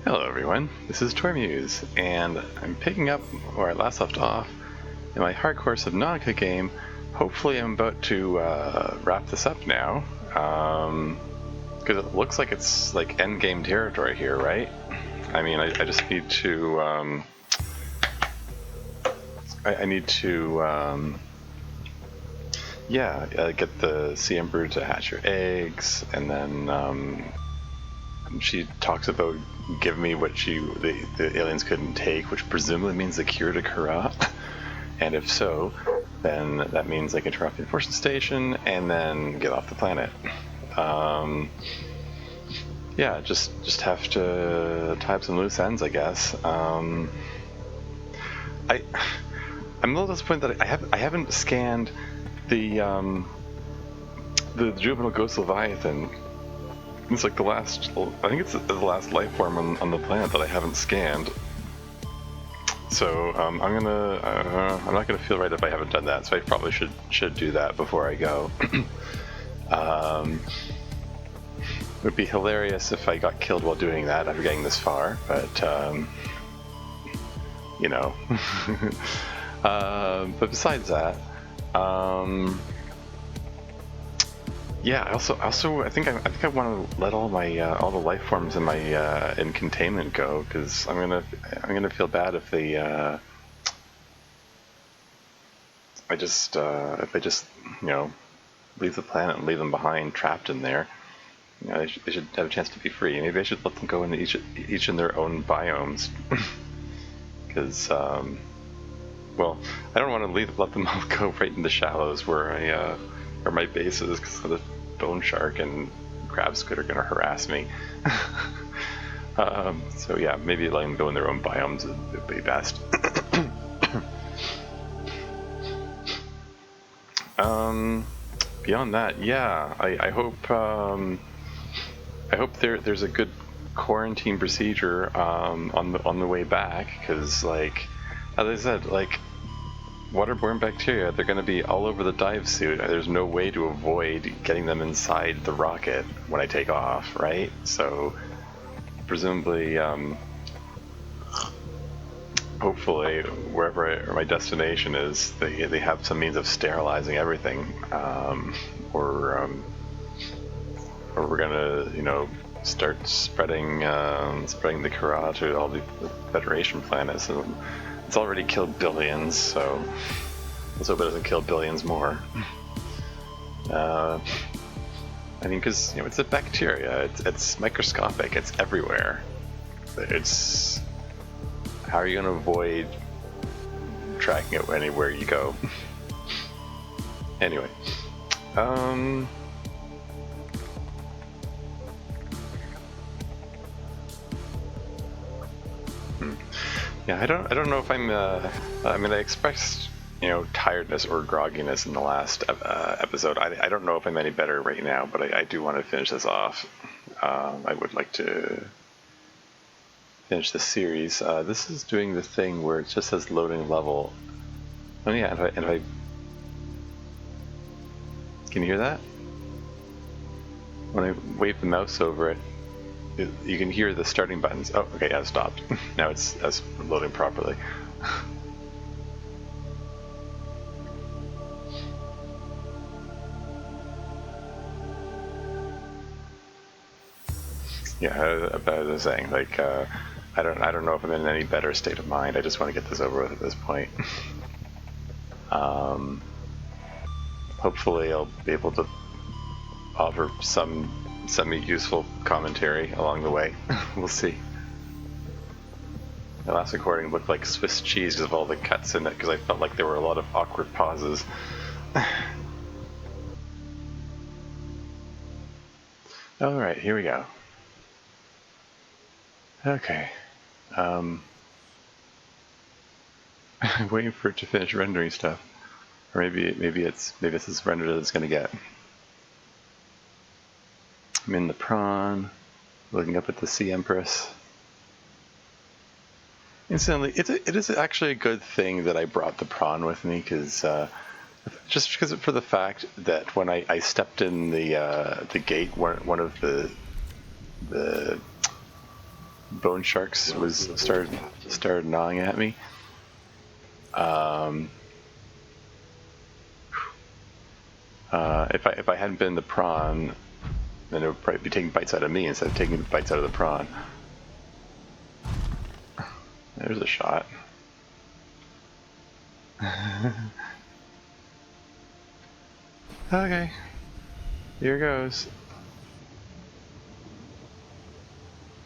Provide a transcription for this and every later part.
Hello everyone, this is Tormuse, and I'm picking up where I last left off in my hardcore Subnautica game. Hopefully I'm about to wrap this up now, because it looks like it's like endgame territory here, right? I mean, I just need to, I need to, get the sea emperor to hatch your eggs, and then she talks about giving me what the aliens couldn't take, which presumably means the cure to Kara. And if so, then that means I can turn off the enforcement station and then get off the planet. Just have to tie up some loose ends, I guess. I'm a little disappointed that I haven't scanned the juvenile ghost Leviathan. It's like I think it's the last life form on the planet that I haven't scanned. So I'm not gonna feel right if I haven't done that. So I probably should do that before I go. It would be hilarious if I got killed while doing that after getting this far, but you know. But besides that, yeah. I think I want to let all the life forms in my in containment go, because I'm gonna feel bad if if I just leave the planet and leave them behind trapped in there. They should have a chance to be free. Maybe I should let them go into each in their own biomes, because well, I don't want to let them all go right in the shallows where my base is, because the bone shark and crab squid are going to harass me. So yeah, maybe letting them go in their own biomes would be best. Beyond that, yeah, I hope there's a good quarantine procedure on the way back, because like as I said, like waterborne bacteria, they're going to be all over the dive suit. There's no way to avoid getting them inside the rocket when I take off, right? So presumably, hopefully, wherever my destination is, they have some means of sterilizing everything, or we're gonna start spreading the Kara to all the Federation planets. And it's already killed billions, so let's hope it doesn't kill billions more. I mean, because it's a bacteria. It's microscopic. It's everywhere. How are you going to avoid tracking it anywhere you go? Anyway, yeah, I don't know if I'm. I mean, I expressed tiredness or grogginess in the last episode. I don't know if I'm any better right now, but I do want to finish this off. I would like to finish the series. This is doing the thing where it just says loading level. Oh yeah, and if I can you hear that? When I wave the mouse over it, you can hear the starting buttons. Oh, okay, yeah, it stopped. Now it's loading properly. Yeah, as I was saying, like I don't know if I'm in any better state of mind. I just want to get this over with at this point. Hopefully, I'll be able to offer some semi-useful commentary along the way. We'll see. The last recording looked like Swiss cheese because of all the cuts in it, because I felt like there were a lot of awkward pauses. Alright, here we go. Okay. I'm waiting for it to finish rendering stuff. Or maybe it's as rendered as it's gonna get. I'm in the prawn, looking up at the Sea Empress. Incidentally, it is actually a good thing that I brought the prawn with me, because just because for the fact that when I stepped in the gate, one of the bone sharks started gnawing at me. If I hadn't been the prawn, then it would probably be taking bites out of me instead of taking bites out of the prawn. There's a shot. Okay, here goes.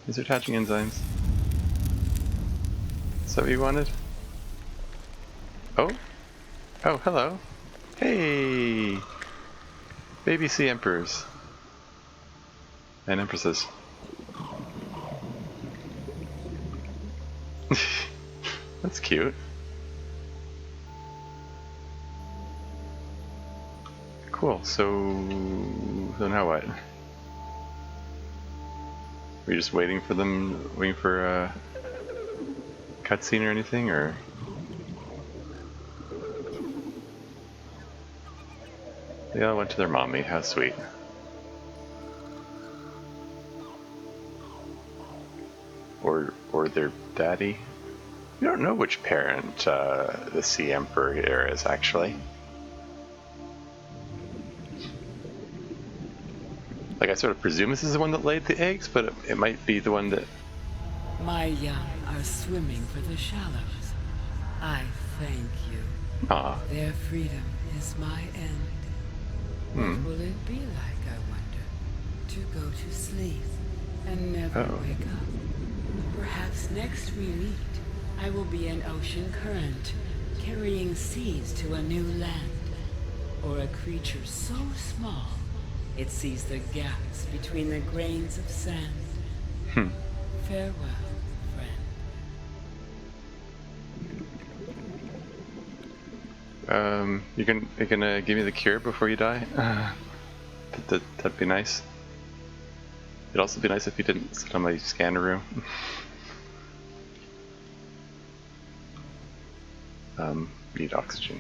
These are attaching enzymes. Is that what you wanted? Oh? Oh, hello. Hey! Baby sea emperors. And empresses. That's cute. Cool, so now what? Are you just waiting for them, waiting for a cutscene or anything, or? They all went to their mommy, how sweet. Or their daddy? We don't know which parent the Sea Emperor here is, actually. Like, I sort of presume this is the one that laid the eggs, but it might be the one that... My young are swimming for the shallows. I thank you. Aw. Their freedom is my end. What will it be like, I wonder, to go to sleep and never wake up? Perhaps next we meet, I will be an ocean current, carrying seeds to a new land. Or a creature so small, it sees the gaps between the grains of sand. Farewell, friend. You gonna give me the cure before you die? That'd be nice. It'd also be nice if you didn't sit on my scanner room. Need oxygen.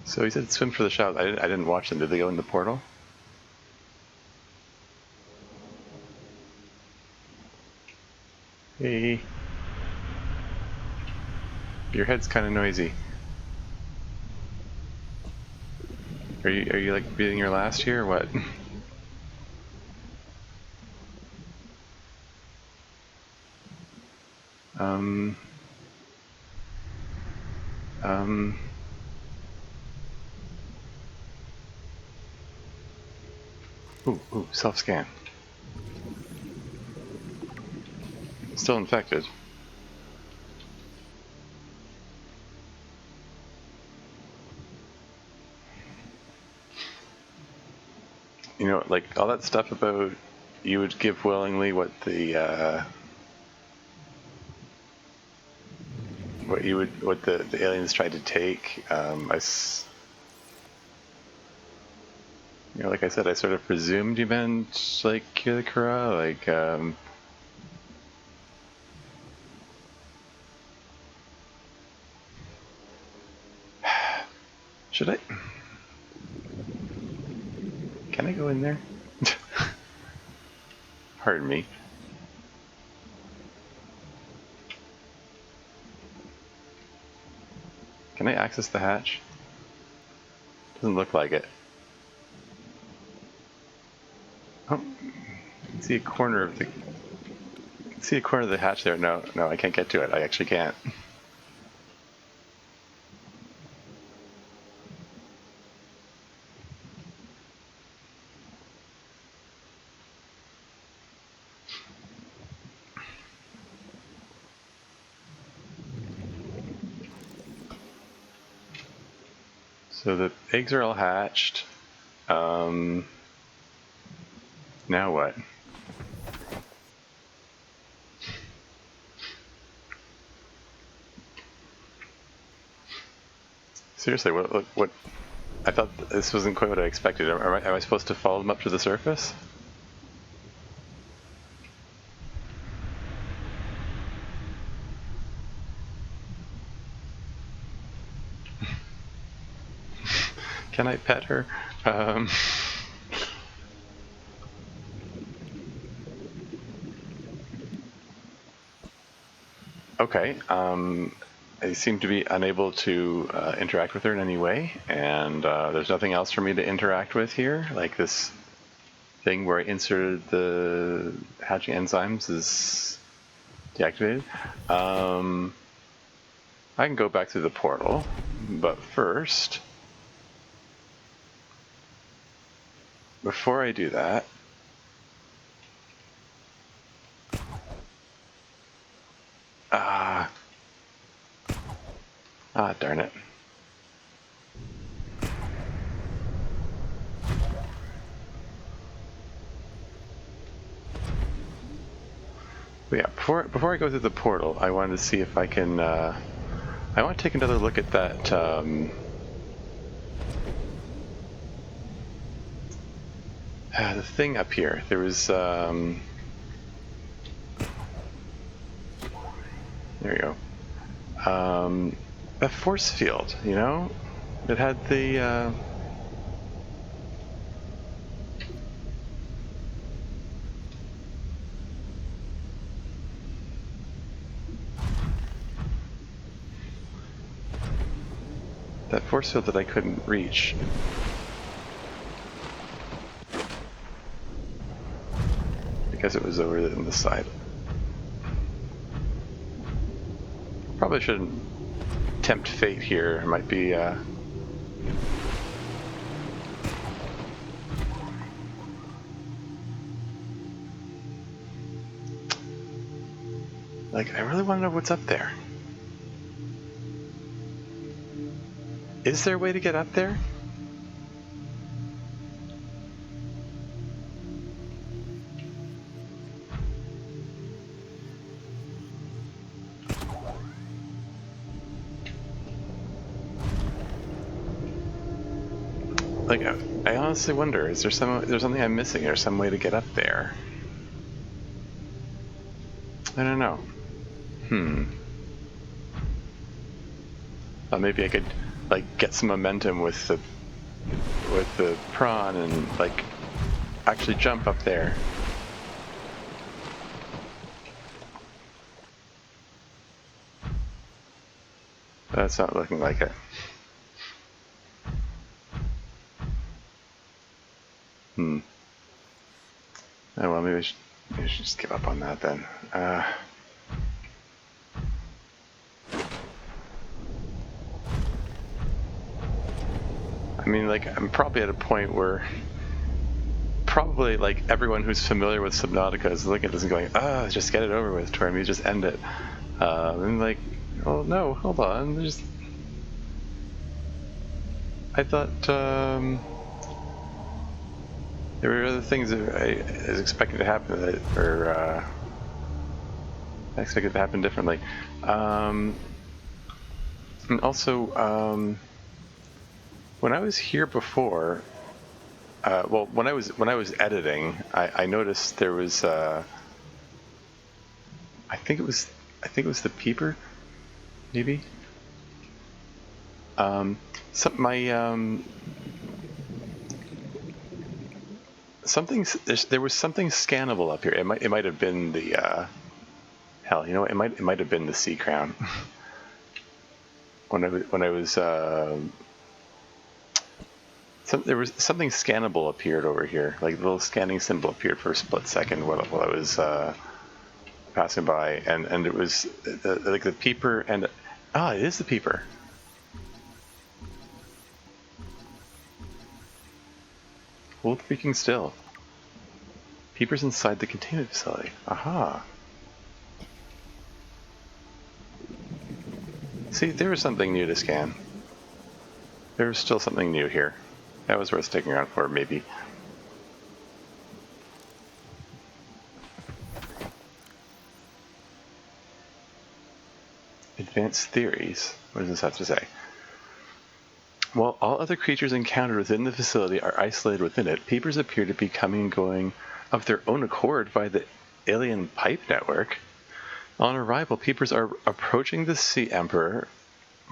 So he said swim for the shot. I didn't watch them. Did they go in the portal? Hey. Your head's kind of noisy. Are you like breathing your last here or what? Ooh, self-scan. Still infected. You know, like all that stuff about you would give willingly what the the aliens tried to take. You know, like I said, I sort of presumed you meant like Kilikura, like should I? Can I go in there? Pardon me. Can I access the hatch? Doesn't look like it. Oh, I can see a corner of the. I can see a corner of the hatch there. No, I can't get to it. I actually can't. So the eggs are all hatched. Now what? Seriously, what? I thought this wasn't quite what I expected. Am I supposed to follow them up to the surface? Can I pet her? Okay. I seem to be unable to interact with her in any way, and there's nothing else for me to interact with here. Like this thing where I inserted the hatching enzymes is deactivated. I can go back through the portal, but first, before I do that, darn it. But yeah, before I go through the portal, I wanted to see if I can. I want to take another look at that. The thing up here. There was. There we go. A force field, you know? It had the. That force field that I couldn't reach. Because it was over on the side. Probably shouldn't tempt fate here. It might be, like, I really want to know what's up there. Is there a way to get up there? Like, I honestly wonder, is there something I'm missing or some way to get up there? I don't know. Thought maybe I could, like, get some momentum with the prawn and, like, actually jump up there. That's not looking like it. Oh well, maybe I should just give up on that then. I mean, like, I'm probably at a point where probably, like, everyone who's familiar with Subnautica is looking at this and going, just get it over with, Tormy, just end it. And like, oh no, hold on, I thought, there were other things that I was expected to happen I expected to happen differently. And also, when I was here before, well, when I was editing, I noticed there was, I think it was the Peeper, maybe. There was something scannable up here. It might have been the hell, you know, it might have been the sea crown. when I was there was something scannable appeared over here, like the little scanning symbol appeared for a split second while I was passing by, and it was like the Peeper, and it is the Peeper. Hold freaking still. Peepers inside the containment facility. Aha. See, there was something new to scan. There was still something new here. That was worth sticking around for, maybe. Advanced theories. What does this have to say? While all other creatures encountered within the facility are isolated within it, Peepers appear to be coming and going of their own accord via the alien pipe network. On arrival, Peepers are approaching the Sea Emperor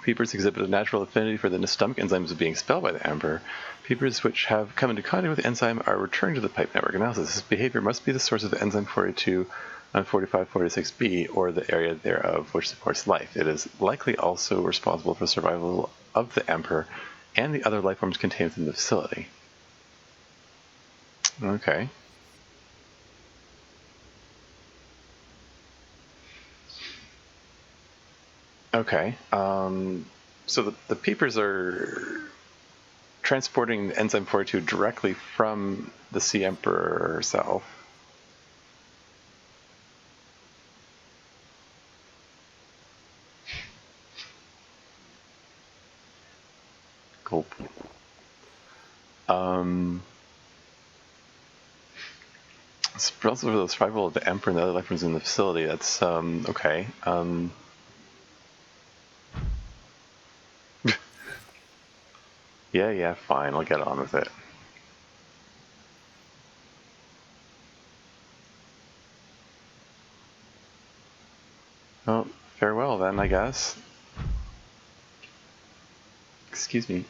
Peepers exhibit a natural affinity for the stomach enzymes being expelled by the Emperor. Peepers which have come into contact with the enzyme are returned to the pipe network analysis. This behavior must be the source of the enzyme 42 on 4546b, or the area thereof which supports life. It is likely also responsible for the survival of the Emperor and the other life forms contained within the facility. Okay. Okay. So the Peepers are transporting the enzyme 42 directly from the Sea Emperor herself. Cool. Also for the survival of the Emperor and the other life forms in the facility. That's okay. Yeah, fine. I'll get on with it. Oh, farewell then, I guess. Excuse me.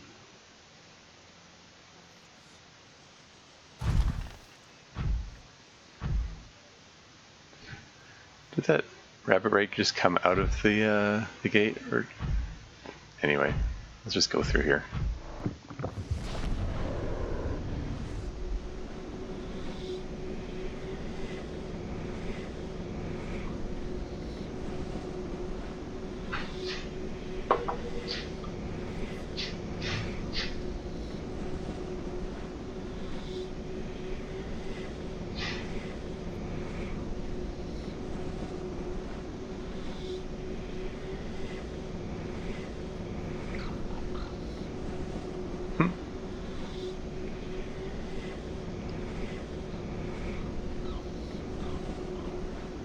Did that rabbit rake just come out of the gate? Or anyway, let's just go through here.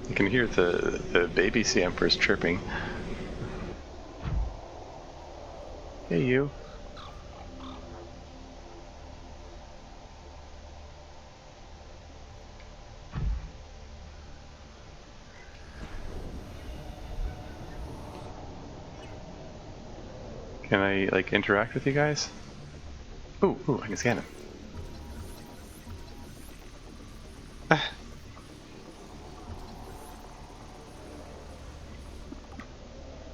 You can hear the baby sea emperors chirping. Hey, you. Can I, like, interact with you guys? Ooh, I can scan him.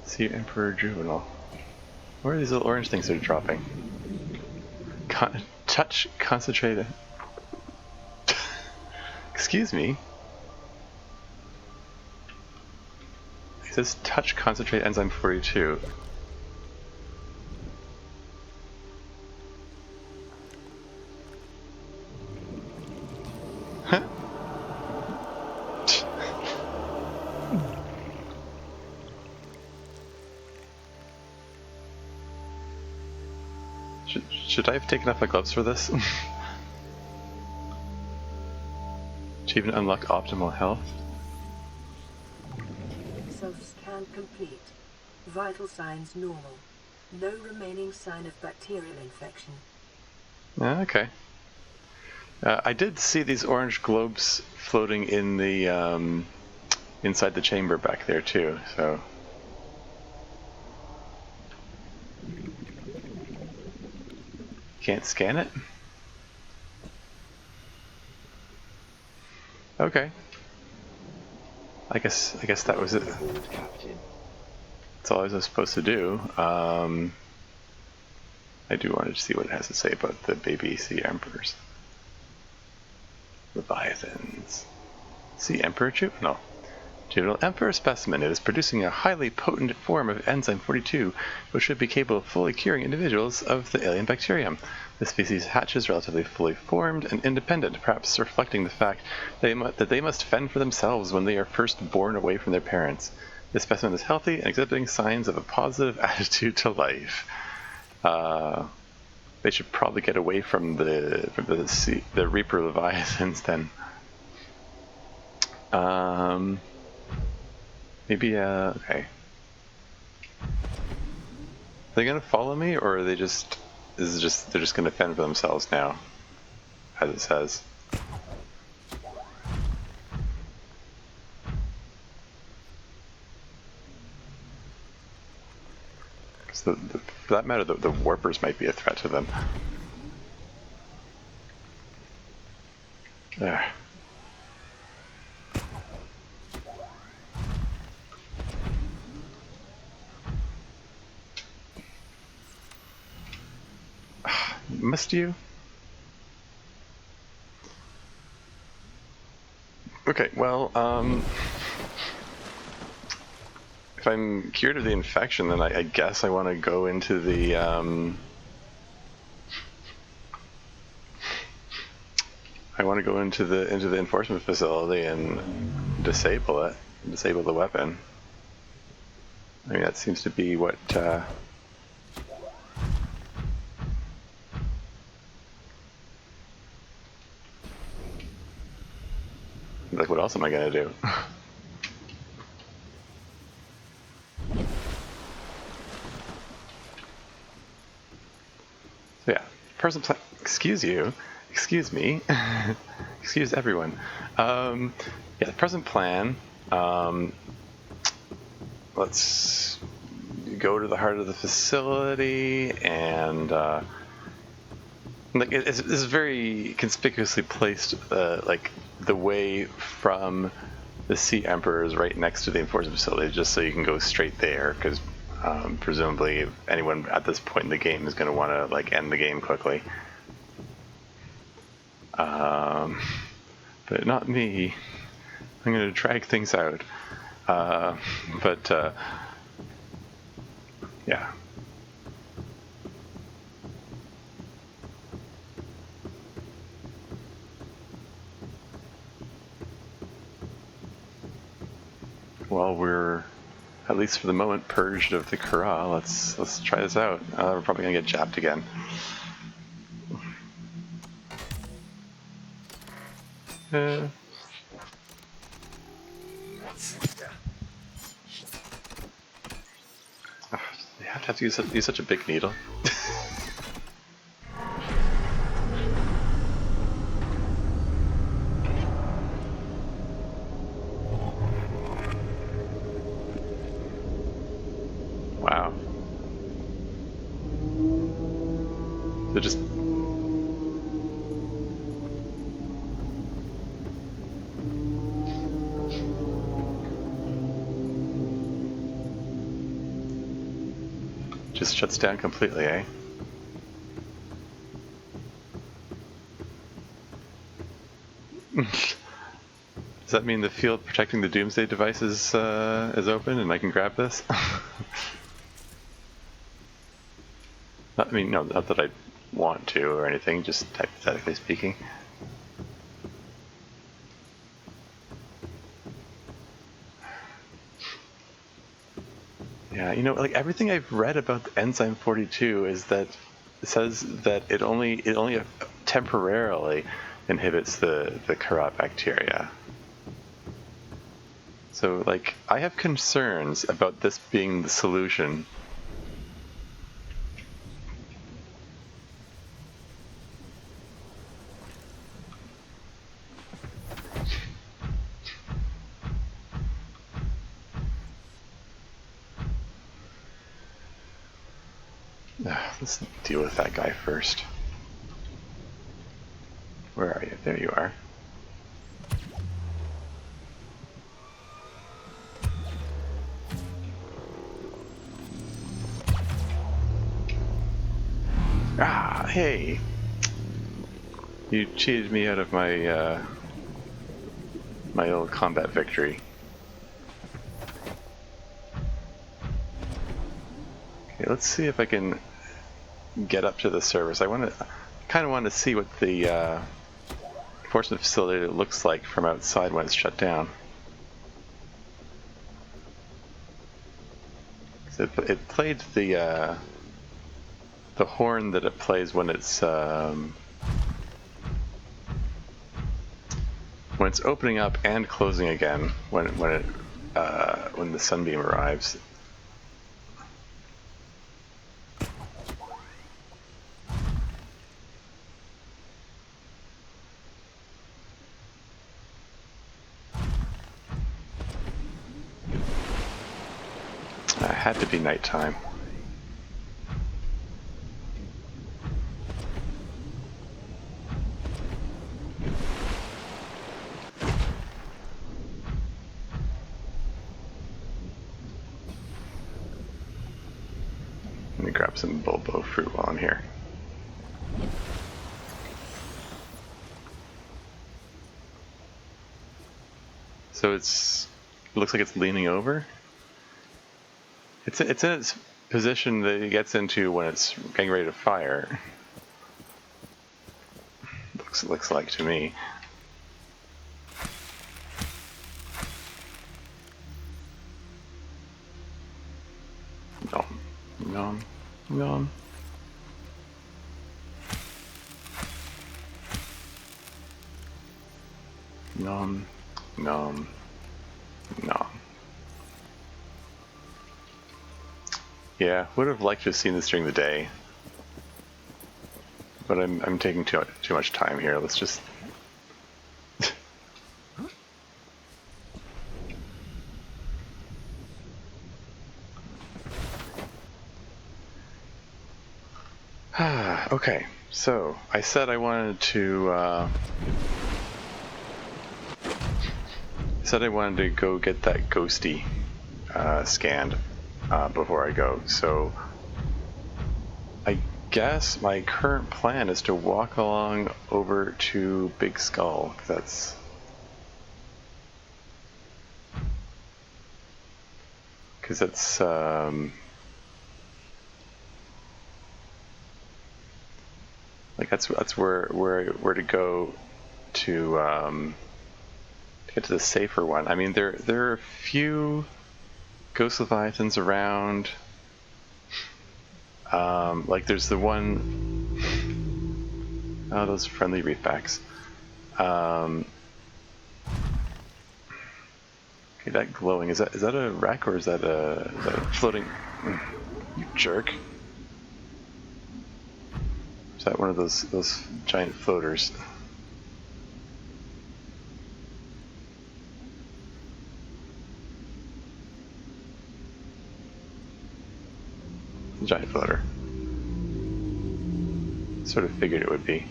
Sea Emperor Juvenile. Where are these little orange things that are dropping? Touch concentrated. Excuse me. It says touch concentrate enzyme 42. Should I have taken off my gloves for this? Achievement unlock optimal health. Self-scan complete. Vital signs normal. No remaining sign of bacterial infection. Okay. I did see these orange globes floating in the inside the chamber back there too, so. Can't scan it? Okay. I guess that was it. That's all I was supposed to do. I do want to see what it has to say about the baby sea emperors. Leviathans. Sea emperor juvenile. Juvenile emperor specimen. It is producing a highly potent form of enzyme 42, which should be capable of fully curing individuals of the alien bacterium. The species hatches relatively fully formed and independent, perhaps reflecting the fact that they must fend for themselves when they are first born away from their parents. This specimen is healthy and exhibiting signs of a positive attitude to life. They should probably get away from the Reaper Leviathans then. Maybe, okay. Are they gonna follow me, or are they just, they're just gonna fend for themselves now, as it says? So for that matter, the warpers might be a threat to them. There. Must you? Okay, well, if I'm cured of the infection, then I guess I want to go into the, I want to go into the enforcement facility and disable it, disable the weapon. I mean, that seems to be what, like, what else am I gonna do? So yeah, present plan. Excuse you. Excuse me. Excuse everyone. Yeah, the present plan. Let's go to the heart of the facility, and like this is very conspicuously placed, like the way from the Sea Emperor is right next to the enforcement facility, just so you can go straight there, because presumably anyone at this point in the game is going to want to like end the game quickly. But not me. I'm going to drag things out. Yeah. Well, we're, at least for the moment, purged of the Kara. Let's try this out. We're probably gonna get jabbed again. You have to use such a big needle. Wow. So just shuts down completely, eh? Does that mean the field protecting the Doomsday device is open and I can grab this? I mean, no, not that I want to or anything, just hypothetically speaking. Yeah, you know, like everything I've read about the enzyme 42 is that it says that it only temporarily inhibits the corrupt bacteria. So, like, I have concerns about this being the solution. Let's deal with that guy first. Where are you? There you are. Ah, hey! You cheated me out of my my old combat victory. Okay, let's see if I can get up to the surface. I kind of want to see what the enforcement facility looks like from outside when it's shut down. So it played the horn that it plays when it's opening up and closing again when the sunbeam arrives. It had to be nighttime. Let me grab some bulbo fruit while I'm here. So it looks like it's leaning over. It's in its position that it gets into when it's getting ready to fire. Looks like to me. Nom, nom, nom. Nom, nom, nom. Yeah, would have liked to have seen this during the day, but I'm taking too much time here. Let's just. Okay, so I said I wanted to. Go get that ghosty scanned before I go. So I guess my current plan is to walk along over to Big Skull. That's because that's like that's where to go to get to the safer one. I mean, there are a few ghost leviathans around. Like there's the one. Oh, those friendly reefbacks. Okay, that glowing is that a wreck or is that a floating? You jerk! Is that one of those giant floaters? Giant floater. Sort of figured it would be.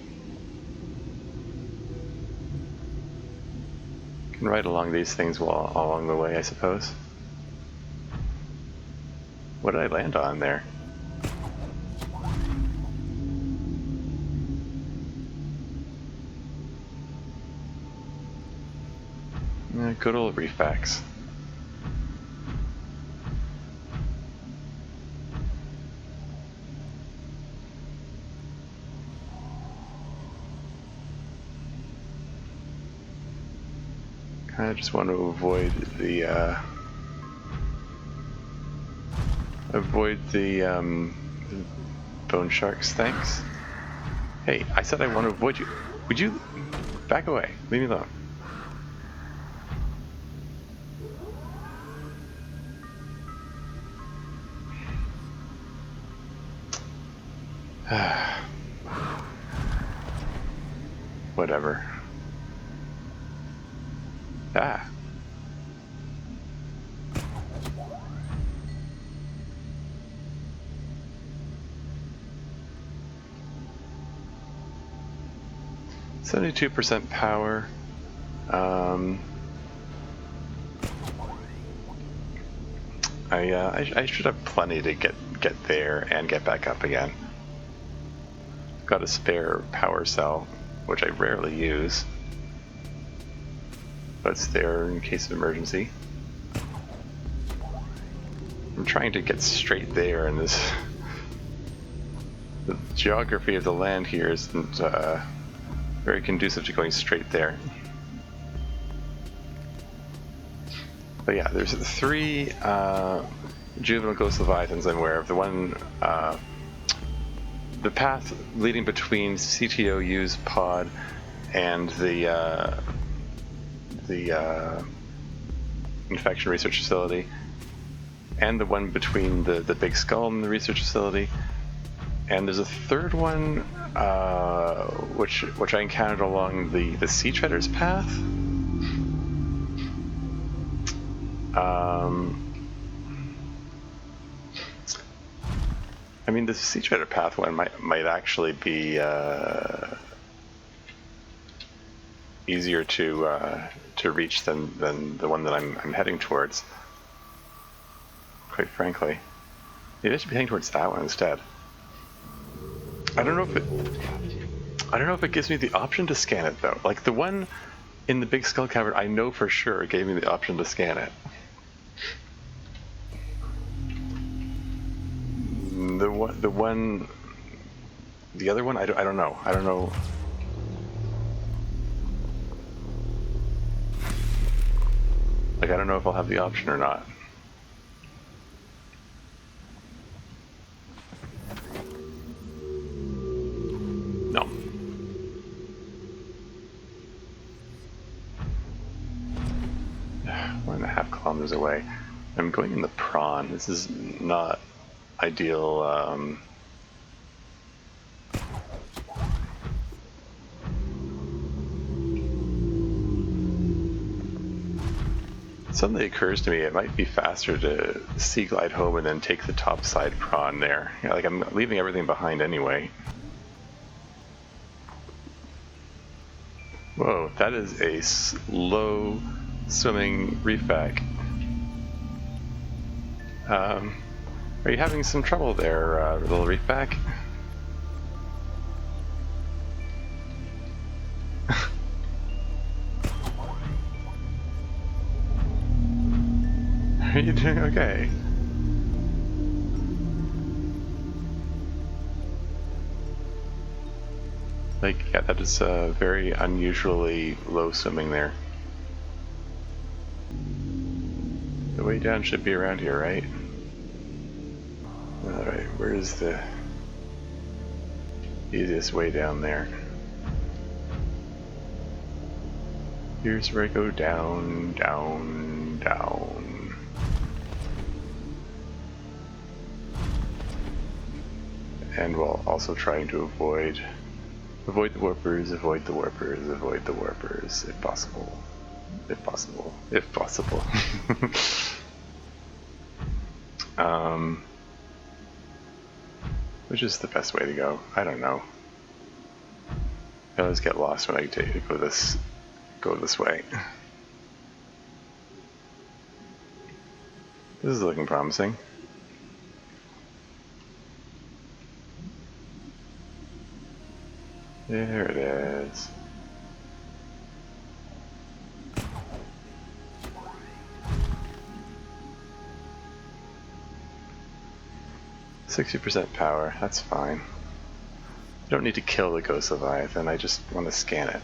Can ride along these things along the way, I suppose. What did I land on there? Good old reefbacks. I just want to avoid the bone sharks. Thanks. Hey, I said I want to avoid you. Would you back away? Leave me alone. Whatever. Ah. %72% power. I should have plenty to get there and get back up again. Got a spare power cell, which I rarely use, but it's there in case of emergency. I'm trying to get straight there, and the geography of the land here isn't very conducive to going straight there. But yeah, there's 3 juvenile ghost leviathans I'm aware of. The one, the path leading between CTOU's pod and the infection research facility, and the one between the big skull and the research facility. And there's a third one, which I encountered along the Sea Treader's path. I mean, the Sea Treader path one might actually be easier to reach than the one that I'm heading towards. Quite frankly. Maybe I should be heading towards that one instead. I don't know if it gives me the option to scan it though. Like the one in the big skull cavern, I know for sure it gave me the option to scan it. The other one, I don't know. I don't know. Like I don't know if I'll have the option or not. No. 1.5 kilometers away. I'm going in the prawn. This is not ideal. Suddenly occurs to me it might be faster to sea glide home and then take the top side prawn there. Yeah, like I'm leaving everything behind anyway. Whoa, that is a slow swimming reefback. Are you having some trouble there, little reefback? Are you doing okay? Like, yeah, that is very unusually low swimming there. The way down should be around here, right? Alright, where's the easiest way down there? Here's where I go down, down, down. And while also trying to avoid the warpers, avoid the warpers, avoid the warpers, if possible. If possible. If possible. Which is the best way to go? I don't know. I always get lost when I go this way. This is looking promising. There it is. %60 power, that's fine. I don't need to kill the ghost Leviathan, I just want to scan it.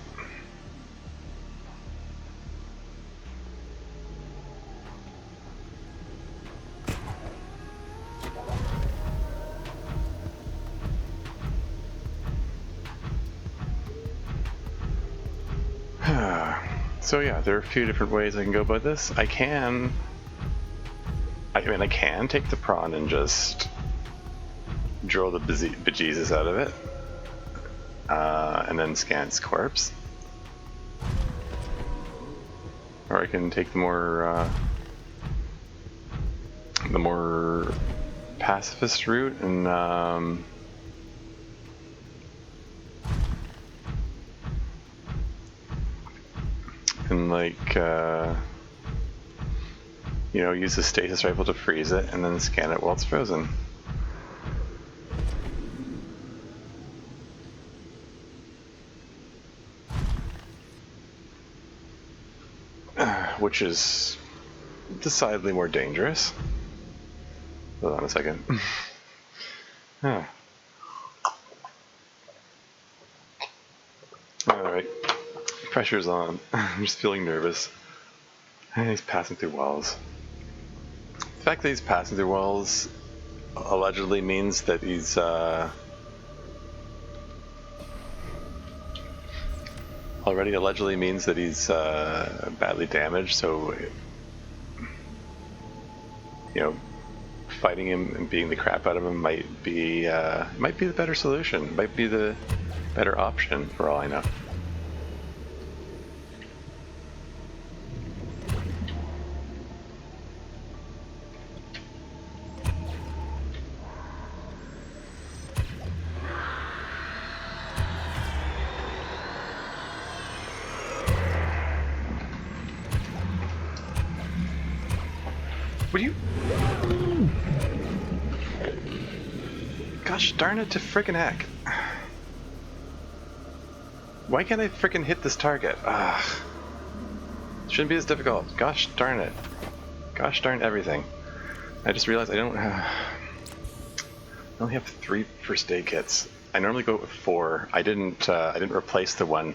So yeah, there are a few different ways I can go about this. I can take the prawn and just drill the bejesus out of it, and then scan its corpse. Or I can take the more pacifist route and use the stasis rifle to freeze it and then scan it while it's frozen. Which is decidedly more dangerous. Hold on a second. Alright. Pressure's on. I'm just feeling nervous. He's passing through walls. The fact that he's passing through walls allegedly means that he's badly damaged, so fighting him and beating the crap out of him might be the better solution, might be the better option for all I know. Gosh darn it to frickin' heck. Why can't I frickin' hit this target? Shouldn't be as difficult. Gosh darn it. Gosh darn everything. I just realized I don't have... I only have 3 first aid kits. I normally go with 4. I didn't replace the one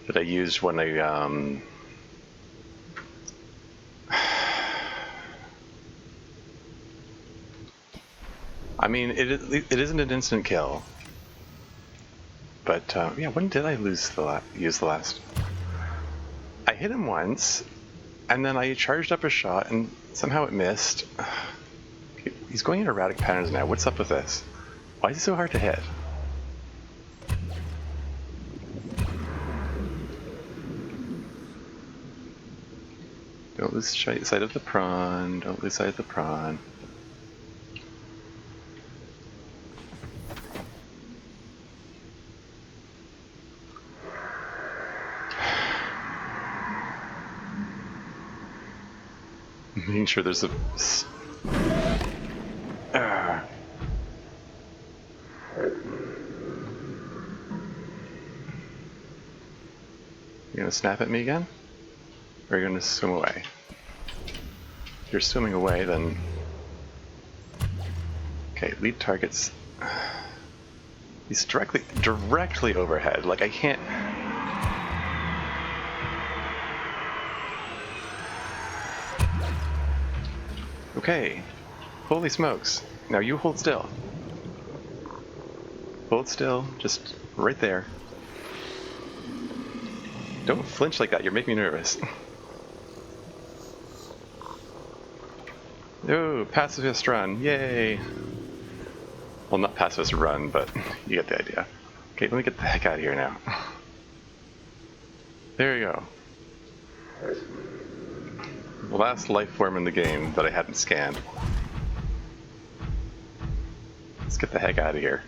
that I used when I I mean, it isn't an instant kill, but yeah. When did I use the last? I hit him once, and then I charged up a shot, and somehow it missed. He's going in erratic patterns now. What's up with this? Why is he so hard to hit? Don't lose sight of the prawn. Don't lose sight of the prawn. Making sure there's a... You gonna snap at me again? Or are you gonna swim away? If you're swimming away, then... Okay, lead targets... He's directly overhead. Like, I can't... Okay. Holy smokes. Now you hold still. Hold still. Just right there. Don't flinch like that. You're making me nervous. Oh, pacifist run. Yay. Well, not pacifist run, but you get the idea. Okay, let me get the heck out of here now. There you go. The last life form in the game that I hadn't scanned. Let's get the heck out of here.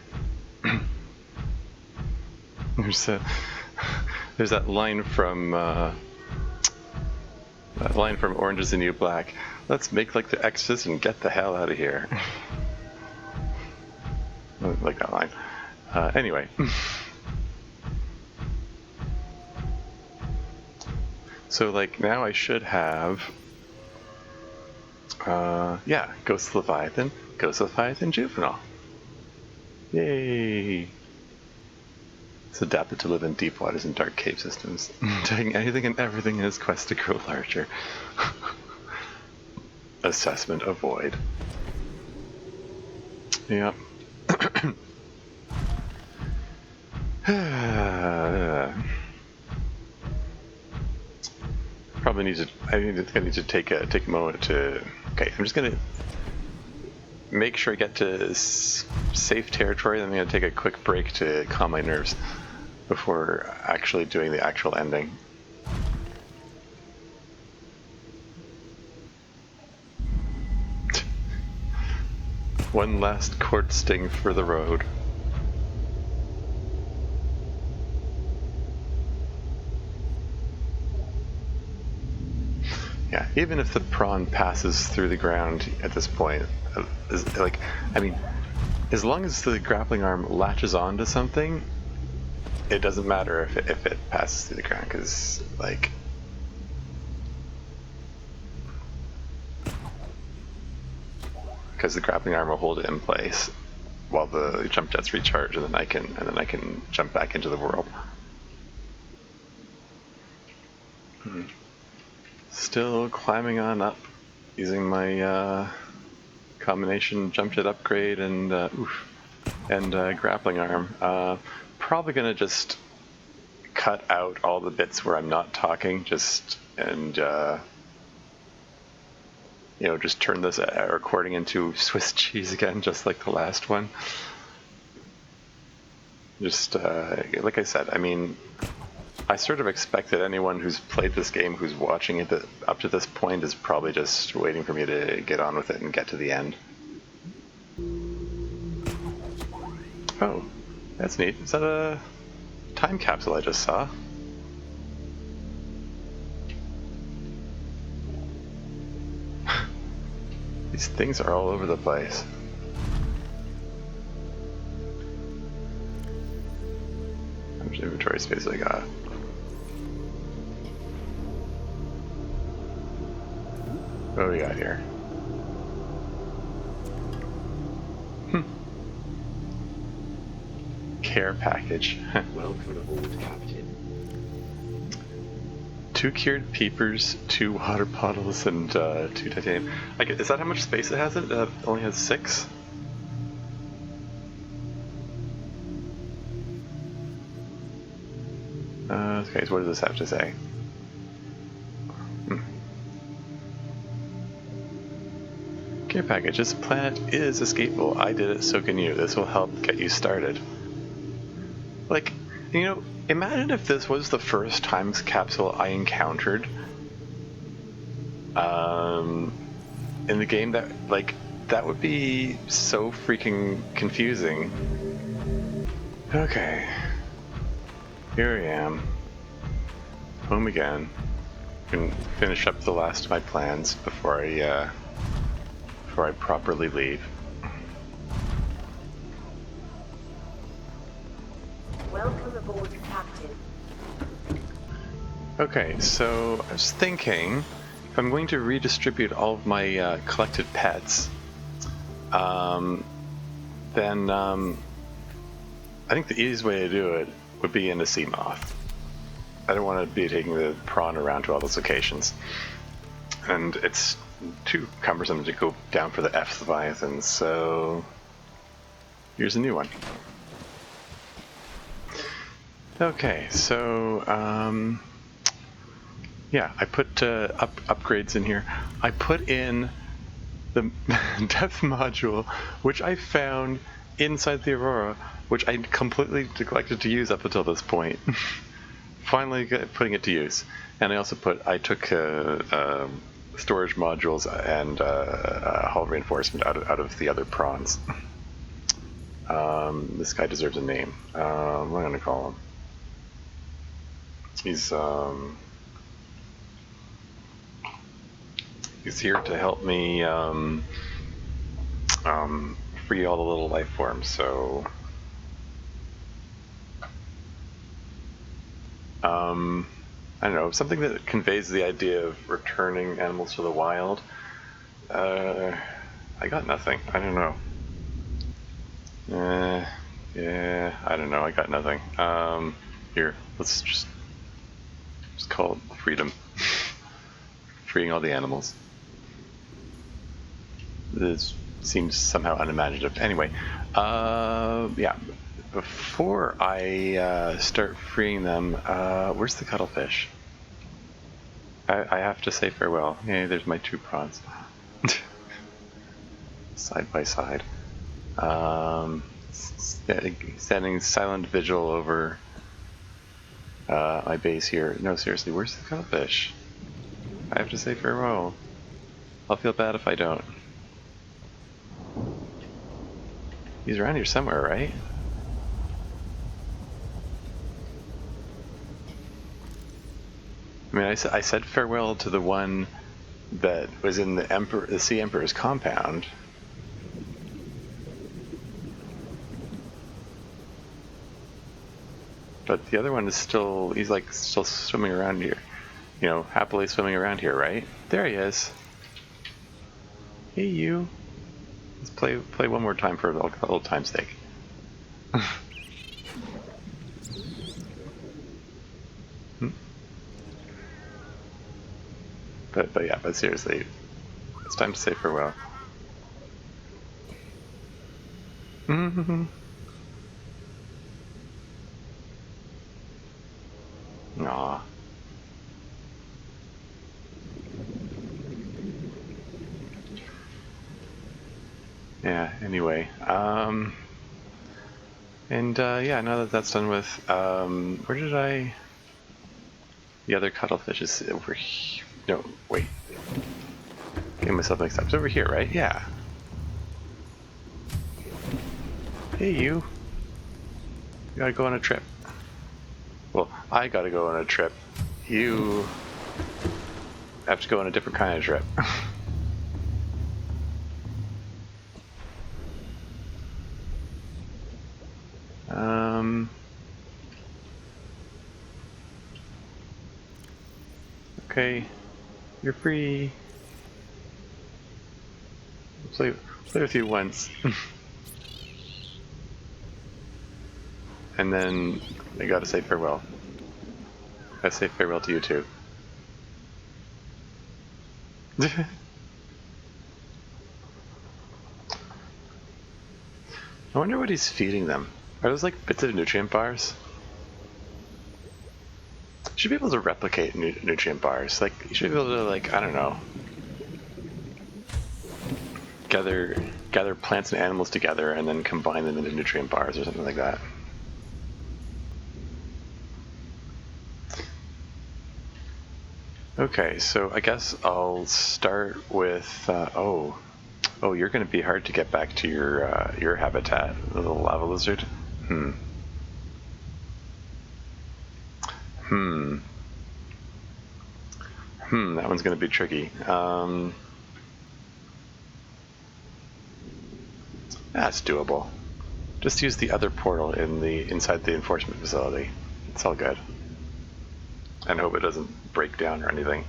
There's that line from Orange Is the New Black. Let's make like the Exorcist and get the hell out of here. I like that line. Anyway. So like now I should have yeah, Ghost Leviathan Juvenile. Yay! It's adapted to live in deep waters and dark cave systems, doing anything and everything in his quest to grow larger. Assessment avoid. Yep. Probably need to. I need to take a moment to. Okay, I'm just gonna make sure I get to safe territory. Then I'm gonna take a quick break to calm my nerves before actually doing the actual ending. One last court sting for the road. Yeah, even if the prawn passes through the ground at this point, like, I mean, as long as the grappling arm latches onto something, it doesn't matter if it passes through the ground, because, like, the grappling arm will hold it in place while the jump jets recharge, and then I can jump back into the world. Still climbing on up using my combination jump jet upgrade and grappling arm. Probably gonna just cut out all the bits where I'm not talking, and you know, just turn this recording into Swiss cheese again, just like the last one. Just like I said, I mean, I sort of expect that anyone who's played this game, who's watching it up to this point, is probably just waiting for me to get on with it and get to the end. Oh, that's neat. Is that a time capsule I just saw? These things are all over the place. much inventory space I got. What do we got here? Care package. Welcome aboard, Captain. 2 cured peepers, 2 water bottles, and 2 titanium. Is that how much space it has? It only has 6? Okay, so what does this have to say? Care package. This planet is escapable. I did it, so can you. This will help get you started. Like, you know, imagine if this was the first time capsule I encountered in the game. That would be so freaking confusing. Okay. Here I am. Home again. Can finish up the last of my plans before I properly leave. Welcome aboard, Captain. Okay, so I was thinking if I'm going to redistribute all of my collected pets, then I think the easiest way to do it would be in a sea moth. I don't want to be taking the prawn around to all those locations, and it's too cumbersome to go down for the F Leviathan, so here's a new one. Okay, so yeah, I put upgrades in here. I put in the depth module, which I found inside the Aurora, which I completely neglected to use up until this point. Finally putting it to use. And I also took storage modules and hull reinforcement out of the other prawns. This guy deserves a name. What am I going to call him? He's here to help me free all the little life forms. So I don't know, something that conveys the idea of returning animals to the wild. I got nothing. I don't know. Yeah, I don't know. I got nothing. Here, let's just call it freedom. Freeing all the animals. This seems somehow unimaginative. Anyway, yeah. Before I start freeing them, where's the cuttlefish? I have to say farewell. Hey, there's my 2 prawns. Side by side. Standing silent vigil over my base here. No, seriously, where's the cuttlefish? I have to say farewell. I'll feel bad if I don't. He's around here somewhere, right? I mean, I said farewell to the one that was in the Sea Emperor's compound. But the other one is still, he's like still swimming around here. You know, happily swimming around here, right? There he is. Hey, you. Let's play one more time for a little time's sake. But seriously, it's time to say farewell. Aw. Yeah, anyway. Yeah, now that that's done with, where did I... The other cuttlefish is over here. No, wait. Getting myself mixed up. It's over here, right? Yeah. Hey, you. You gotta go on a trip. Well, I gotta go on a trip. You have to go on a different kind of trip. okay. You're free. Play with you once. And then I gotta say farewell. I say farewell to you too. I wonder what he's feeding them. Are those like bits of nutrient bars? You should be able to replicate nutrient bars. Like, you should be able to, like, I don't know, gather plants and animals together and then combine them into nutrient bars or something like that. Okay, so I guess I'll start with, oh, you're going to be hard to get back to your habitat, the little lava lizard. That one's going to be tricky. That's doable. Just use the other portal inside the enforcement facility. It's all good. And hope it doesn't break down or anything.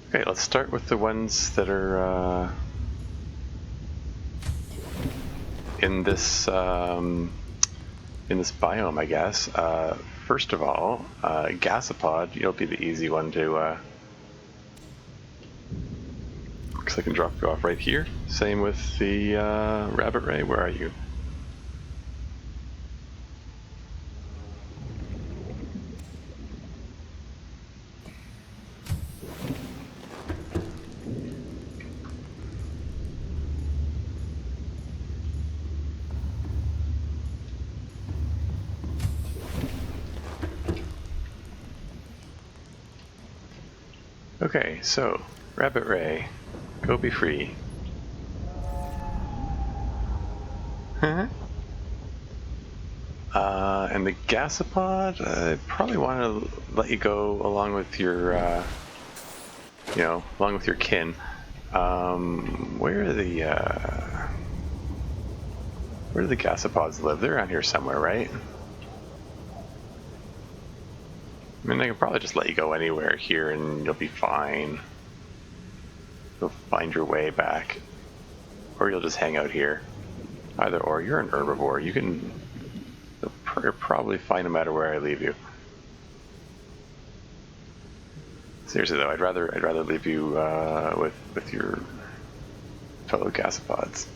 Okay, let's start with the ones that are in this biome, I guess. First of all, gasopod, you'll be the easy one to. Because I can drop you off right here. Same with the rabbit ray. Where are you? Okay, so rabbit ray, go be free. And the gasopod, I probably want to let you go along with your, along with your kin. Where do the gasopods live? They're around here somewhere, right? I mean, I can probably just let you go anywhere here and you'll be fine. You'll find your way back. Or you'll just hang out here. Either or. You're an herbivore. You'll probably fine no matter where I leave you. Seriously though, I'd rather leave you with your fellow gasopods.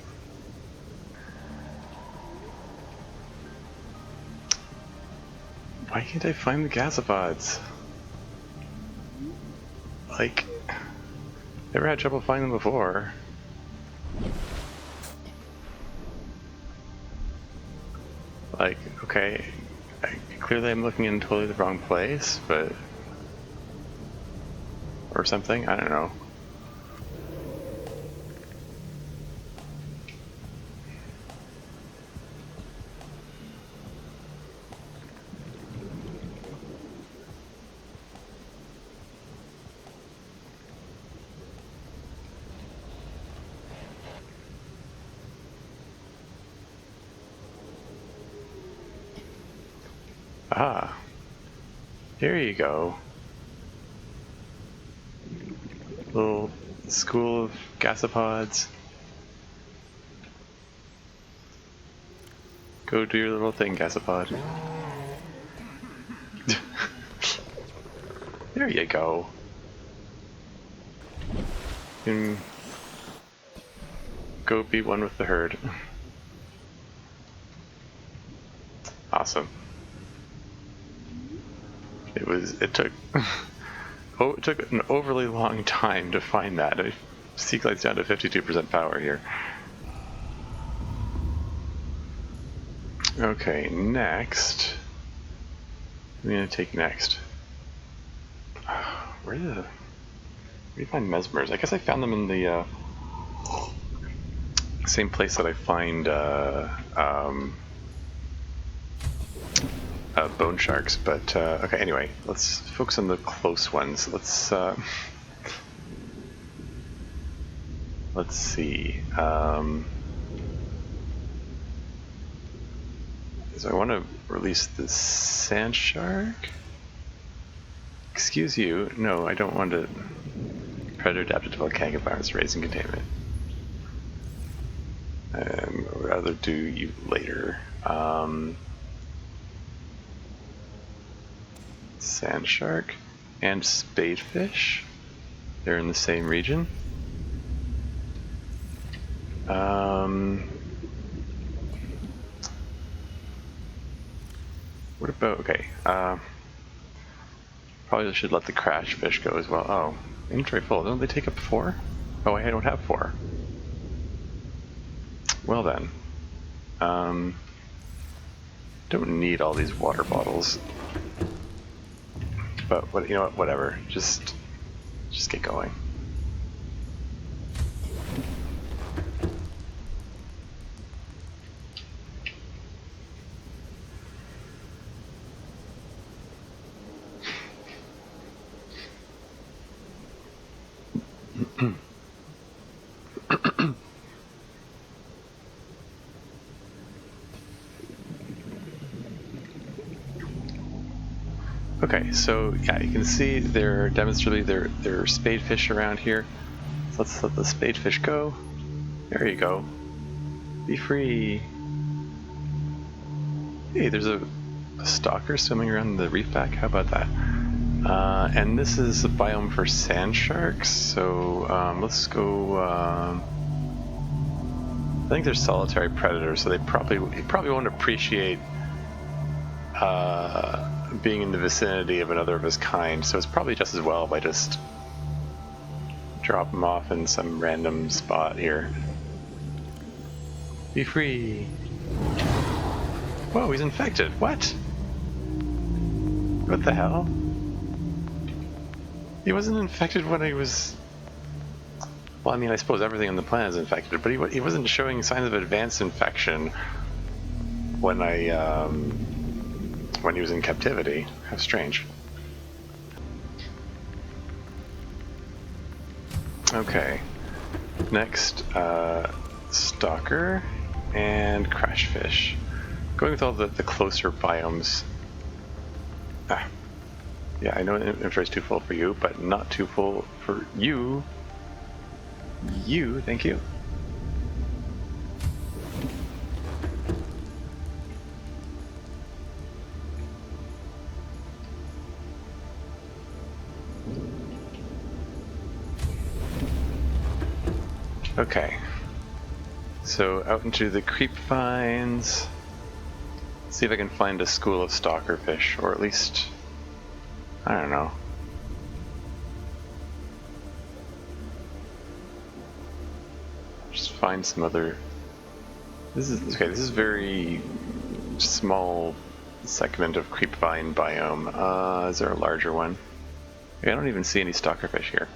Why can't I find the gasopods? Like, never had trouble finding them before. Like, okay, clearly I'm looking in totally the wrong place, but... or something, I don't know. Ah, here you go. Little school of gasopods. Go do your little thing, gasopod. There you go. You can go be one with the herd. Awesome. It took it took an overly long time to find that. Seaglight's down to 52% power here. Okay, next. What am I gonna take next? Where do you find mesmers? I guess I found them in the same place that I find bone sharks, but okay, anyway, let's focus on the close ones. Let's see. So I want to release the sand shark. Excuse you. No, I don't want to. Predator adapted to volcanic environments, raising containment. I'd rather do you later. Sand shark and spadefish. They're in the same region. What about, okay, probably should let the crash fish go as well. Oh, inventory full. Don't they take up 4? Oh, I don't have 4. Well then. Don't need all these water bottles. But, what, you know what, whatever. Just get going. Okay, so yeah, you can see there are demonstrably there are spadefish around here. So let's let the spadefish go. There you go. Be free. Hey, there's a stalker swimming around the reef back. How about that? And this is a biome for sand sharks. So let's go. I think they're solitary predators, so they probably won't appreciate being in the vicinity of another of his kind, so it's probably just as well if I just drop him off in some random spot here. Be free. Whoa, he's infected. What? What the hell? He wasn't infected when he was... Well, I mean, I suppose everything on the planet is infected, but he wasn't showing signs of advanced infection when when he was in captivity. How strange. Okay. Next, stalker and crashfish. Going with all the closer biomes. Ah. Yeah, I know inventory is too full for you, but not too full for you. You, thank you. Okay, so out into the creep vines. See if I can find a school of stalkerfish, or at least, I don't know. Just find some other. This is okay. This is very small segment of creep vine biome. Is there a larger one? Okay, I don't even see any stalkerfish here.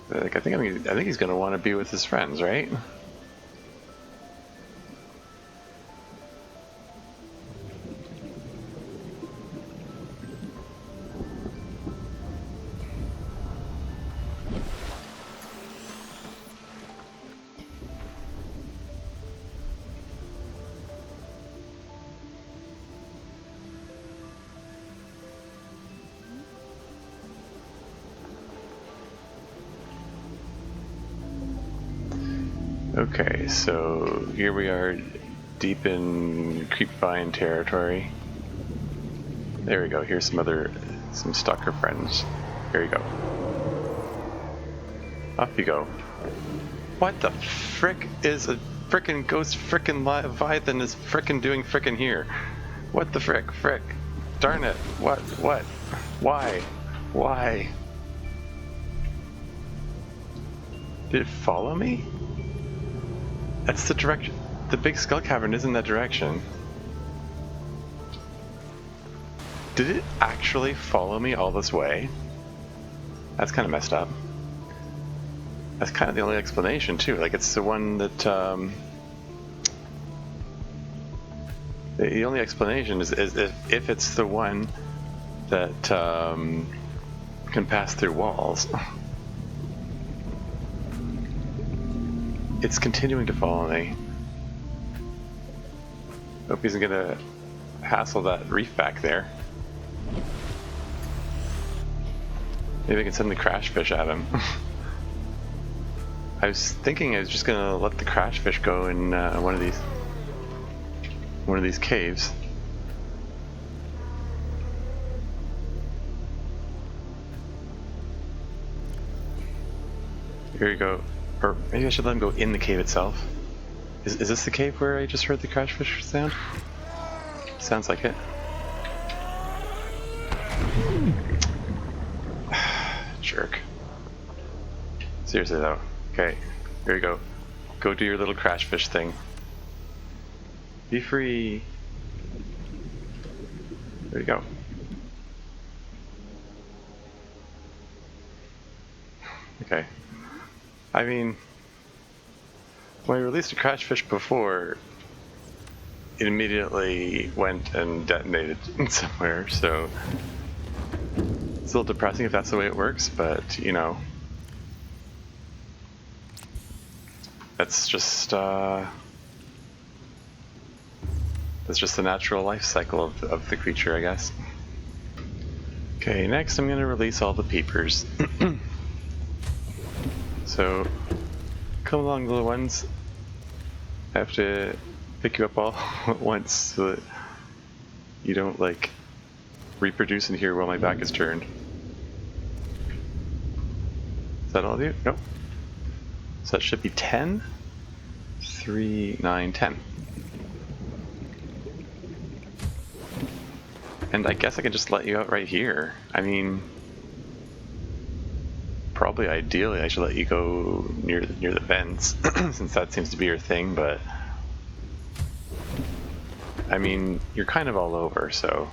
Like, I think he's gonna want to be with his friends, right? Okay, so here we are deep in creepvine territory. There we go, here's some stalker friends. Here you go. Off you go. What the frick is a frickin' ghost frickin' Leviathan is frickin' doing frickin' here? What the frick? Darn it, what? Why? Did it follow me? That's the direction. The big skull cavern is in that direction. Did it actually follow me all this way? That's kind of messed up. That's kind of the only explanation too. Like, it's the one that the only explanation is if it's the one that can pass through walls. It's continuing to follow me. Hope he isn't gonna hassle that reef back there. Maybe I can send the crash fish at him. I was thinking I was just gonna let the crash fish go in one of these caves. Here you go. Or maybe I should let him go in the cave itself. Is this the cave where I just heard the crash fish sound? Sounds like it. Jerk. Seriously though. Okay, here you go. Go do your little crash fish thing. Be free. There you go. Okay. I mean, when I released a crash fish before, it immediately went and detonated somewhere, so it's a little depressing if that's the way it works, but you know, that's just the natural life cycle of the creature, I guess. Okay, next I'm going to release all the peepers. So, come along, little ones. I have to pick you up all at once so that you don't, like, reproduce in here while my back is turned. Is that all of you? Nope. So that should be 10. 3, 9, 10. And I guess I can just let you out right here. I mean, probably ideally I should let you go near the vents, since that seems to be your thing, but I mean, you're kind of all over, so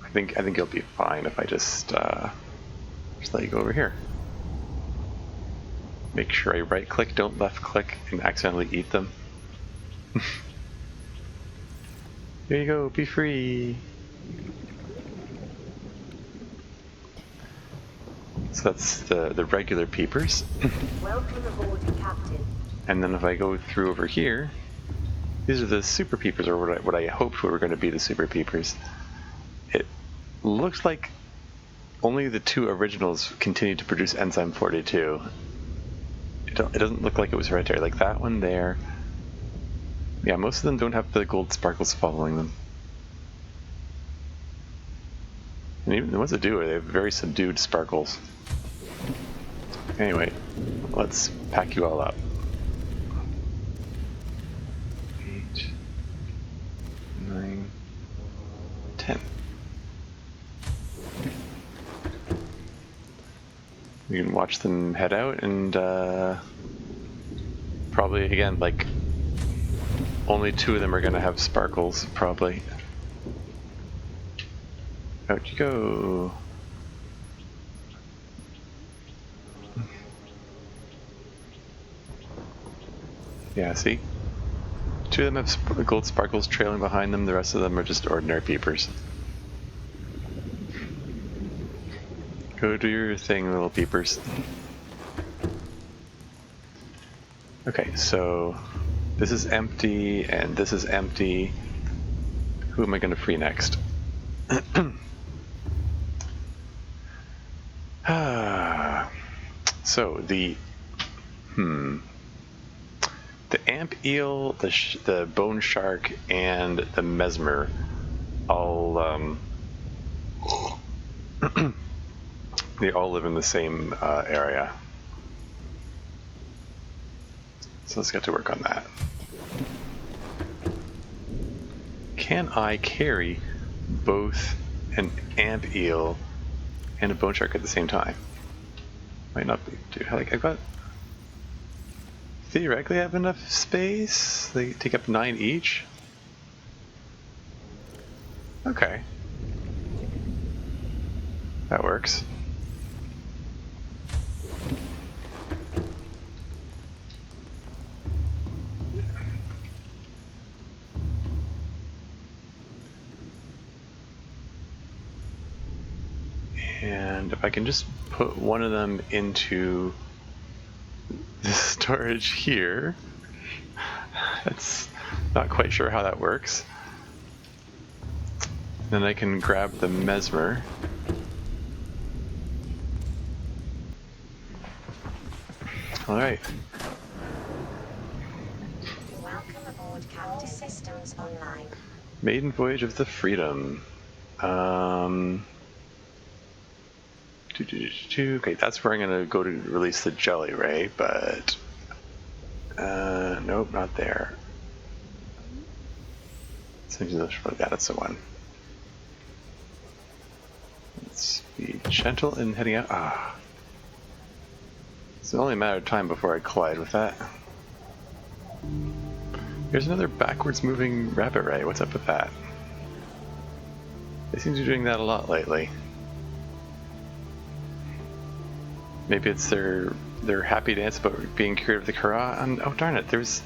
I think you'll be fine if I just let you go over here. Make sure I right click, don't left click, and accidentally eat them. Here you go, be free. So that's the regular peepers. Welcome aboard, Captain. And then if I go through over here, these are the super peepers, or what I hoped were going to be the super peepers. It looks like only the 2 originals continue to produce enzyme 42. It doesn't look like it was hereditary. Like that one there. Yeah, most of them don't have the gold sparkles following them. And even the ones that do, they have very subdued sparkles. Anyway, let's pack you all up. 8, 9, 10. You can watch them head out, and probably again, like, only 2 of them are going to have sparkles, probably. Out you go. Yeah, see? 2 of them have gold sparkles trailing behind them, the rest of them are just ordinary peepers. Go do your thing, little peepers. Okay, so this is empty, and this is empty. Who am I going to free next? So the amp eel, the bone shark, and the mesmer all they all live in the same area. So let's get to work on that. Can I carry both an amp eel and a bone shark at the same time? Might not be. Dude, like I've got. Theoretically, I have enough space. They take up 9 each. Okay. That works. And if I can just put one of them into the storage here, that's Not quite sure how that works. Then I can grab the mesmer. Alright. Welcome aboard Captive Systems Online. Maiden Voyage of the Freedom. Okay, that's where I'm gonna go to release the jelly ray, but nope, not there. So that's the one. Let's be gentle in heading out. Ah, it's only a matter of time before I collide with that. Here's another backwards moving rabbit ray. What's up with that? They seem to be doing that a lot lately. Maybe it's their happy dance about being cured of the Kara. And oh darn it, this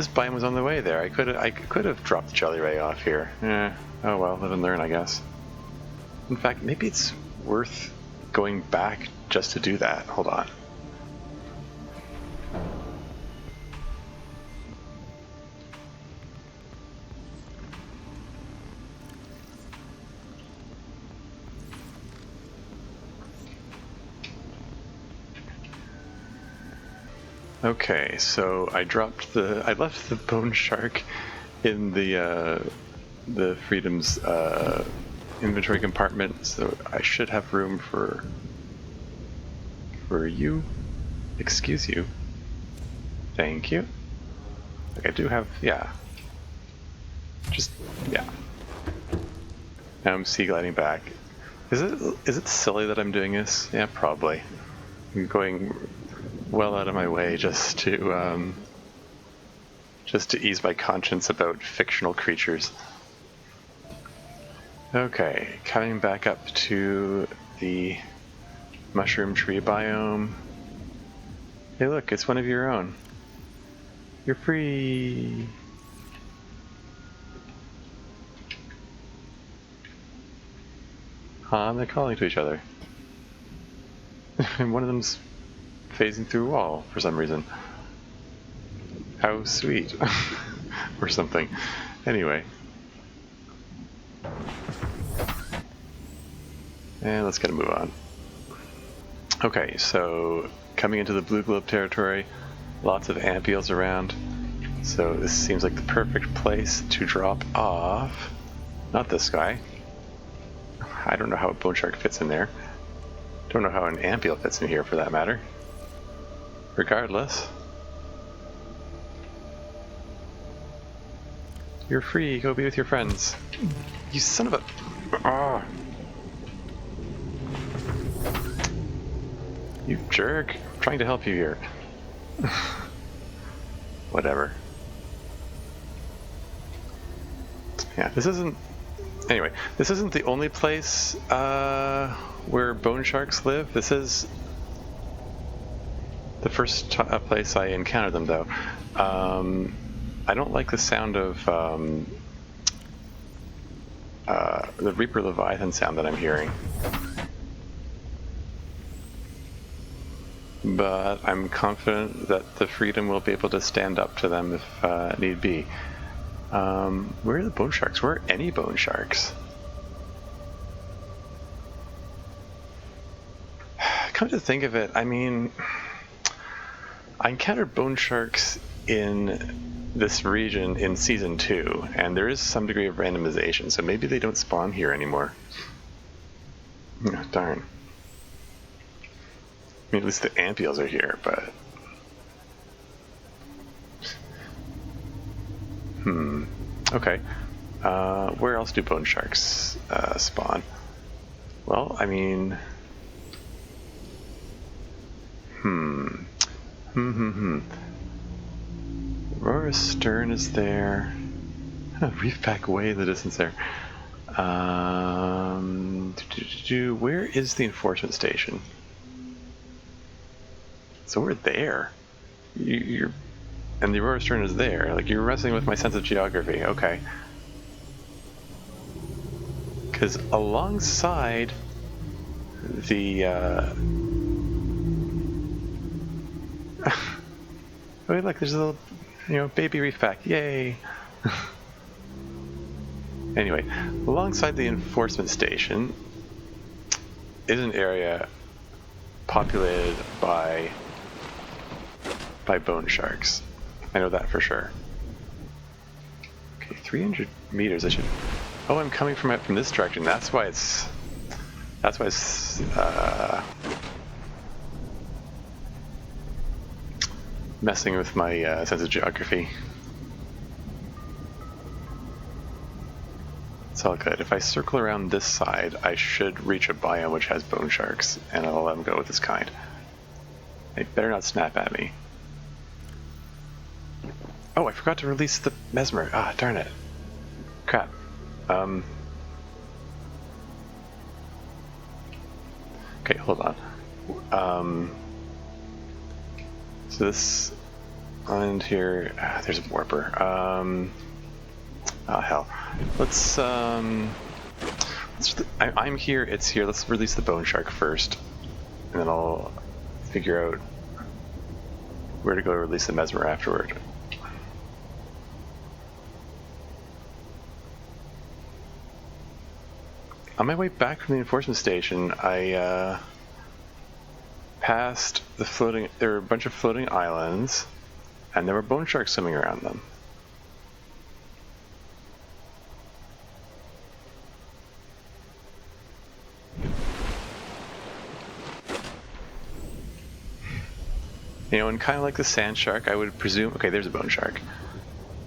biome was on the way there. I could have dropped the jelly ray off here. Oh well, live and learn, I guess. In fact, maybe it's worth going back just to do that. Hold on. Okay, so I left the bone shark in the Freedom's inventory compartment, so I should have room for you. Excuse you. Thank you. Like I do have, yeah. Yeah. Now I'm sea gliding back. Is it silly that I'm doing this? Yeah, probably. I'm going well out of my way just to ease my conscience about fictional creatures. Okay, coming back up to the mushroom tree biome. Hey look, it's one of your own. You're free! They're calling to each other. And one of them's phasing through a wall for some reason. How sweet. Or something. Anyway. And let's get a move on. Okay, so coming into the blue globe territory, lots of ampules around. So this seems like the perfect place to drop off. Not this guy. I don't know how a bone shark fits in there. Don't know how an ampule fits in here for that matter. Regardless. You're free, go be with your friends. You son of a... Ah. You jerk. I'm trying to help you here. Whatever. Yeah, this isn't... Anyway, this isn't the only place where bone sharks live. This is the first place I encountered them, though. I don't like the sound of the Reaper Leviathan sound that I'm hearing. But I'm confident that the Freedom will be able to stand up to them if need be. Where are the bone sharks? Where are any bone sharks? Come to think of it, I mean, I encountered bone sharks in this region in Season 2, and there is some degree of randomization, so maybe they don't spawn here anymore. Oh, darn. I mean, at least the ampules are here, but... Okay. Where else do bone sharks spawn? Well, I mean... Aurora Stern is there. Reef pack way in the distance there. Where is the enforcement station? So we're there. You're... And the Aurora Stern is there. Like, you're wrestling with my sense of geography. Okay. Because alongside the... Oh, look, there's a little, baby reef pack. Yay! Anyway, alongside the enforcement station is an area populated by bone sharks. I know that for sure. Okay, 300 meters. I should. Oh, I'm coming from this direction. That's why it's messing with my sense of geography. It's all good. If I circle around this side, I should reach a biome which has bone sharks, and I'll let them go with this kind. They better not snap at me. Oh, I forgot to release the mesmer. Ah, darn it. Crap. Okay, hold on. So this island here, there's a warper. Oh hell. I'm here, it's here. Let's release the bone shark first, and then I'll figure out where to go release the mesmer afterward. On my way back from the enforcement station, I passed the floating. There were a bunch of floating islands, and there were bone sharks swimming around them. You know, and kind of like the sand shark, I would presume. Okay, there's a bone shark.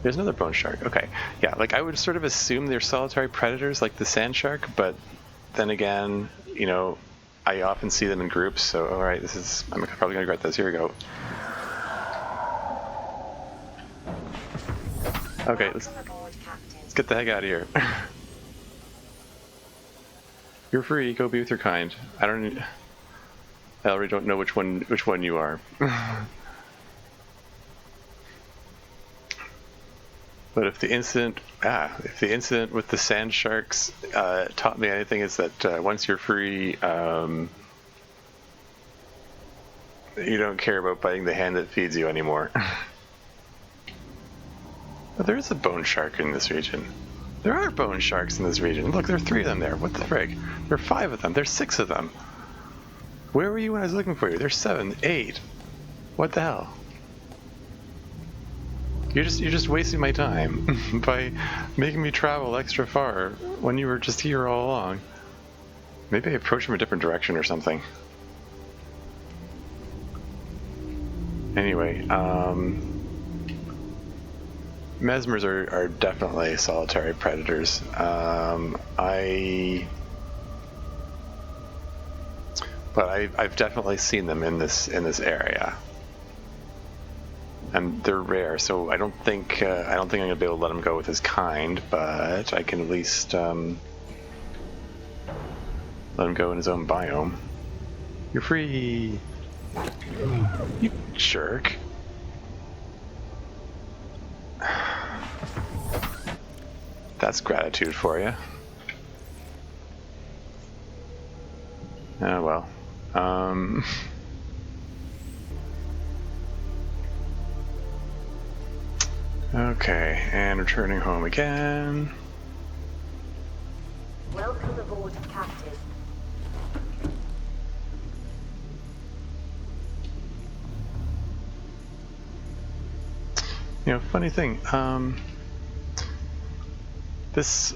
There's another bone shark. Okay, yeah, like I would sort of assume they're solitary predators like the sand shark, but then again, you know, I often see them in groups, so alright, I'm probably gonna regret this. Here we go. Okay, let's get the heck out of here. You're free, go be with your kind. I already don't know which one you are. But if the incident with the sand sharks taught me anything, is that once you're free, you don't care about biting the hand that feeds you anymore. But there is a bone shark in this region. There are bone sharks in this region. Look, there are 3 of them there. What the frig? There are 5 of them. There's 6 of them. Where were you when I was looking for you? There's 7, 8. What the hell? You're just wasting my time by making me travel extra far when you were just here all along. Maybe I approach from a different direction or something. Anyway, mesmers are definitely solitary predators. But I've definitely seen them in this area. And they're rare, so I don't think I'm gonna be able to let him go with his kind, but I can at least let him go in his own biome. You're free, you jerk. That's gratitude for you. Oh well. Okay, and returning home again. Welcome aboard, Captain. You know, funny thing, this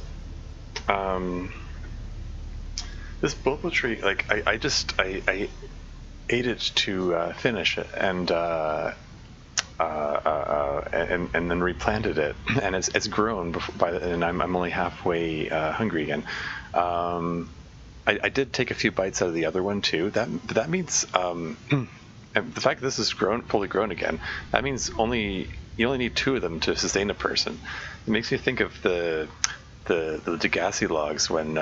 bulba tree, like I ate it to finish it, and then replanted it, and it's grown and I'm only halfway hungry again. I did take a few bites out of the other one too. That means and the fact that this is fully grown again, that means you only need 2 of them to sustain a person. It makes me think of the Degassi logs when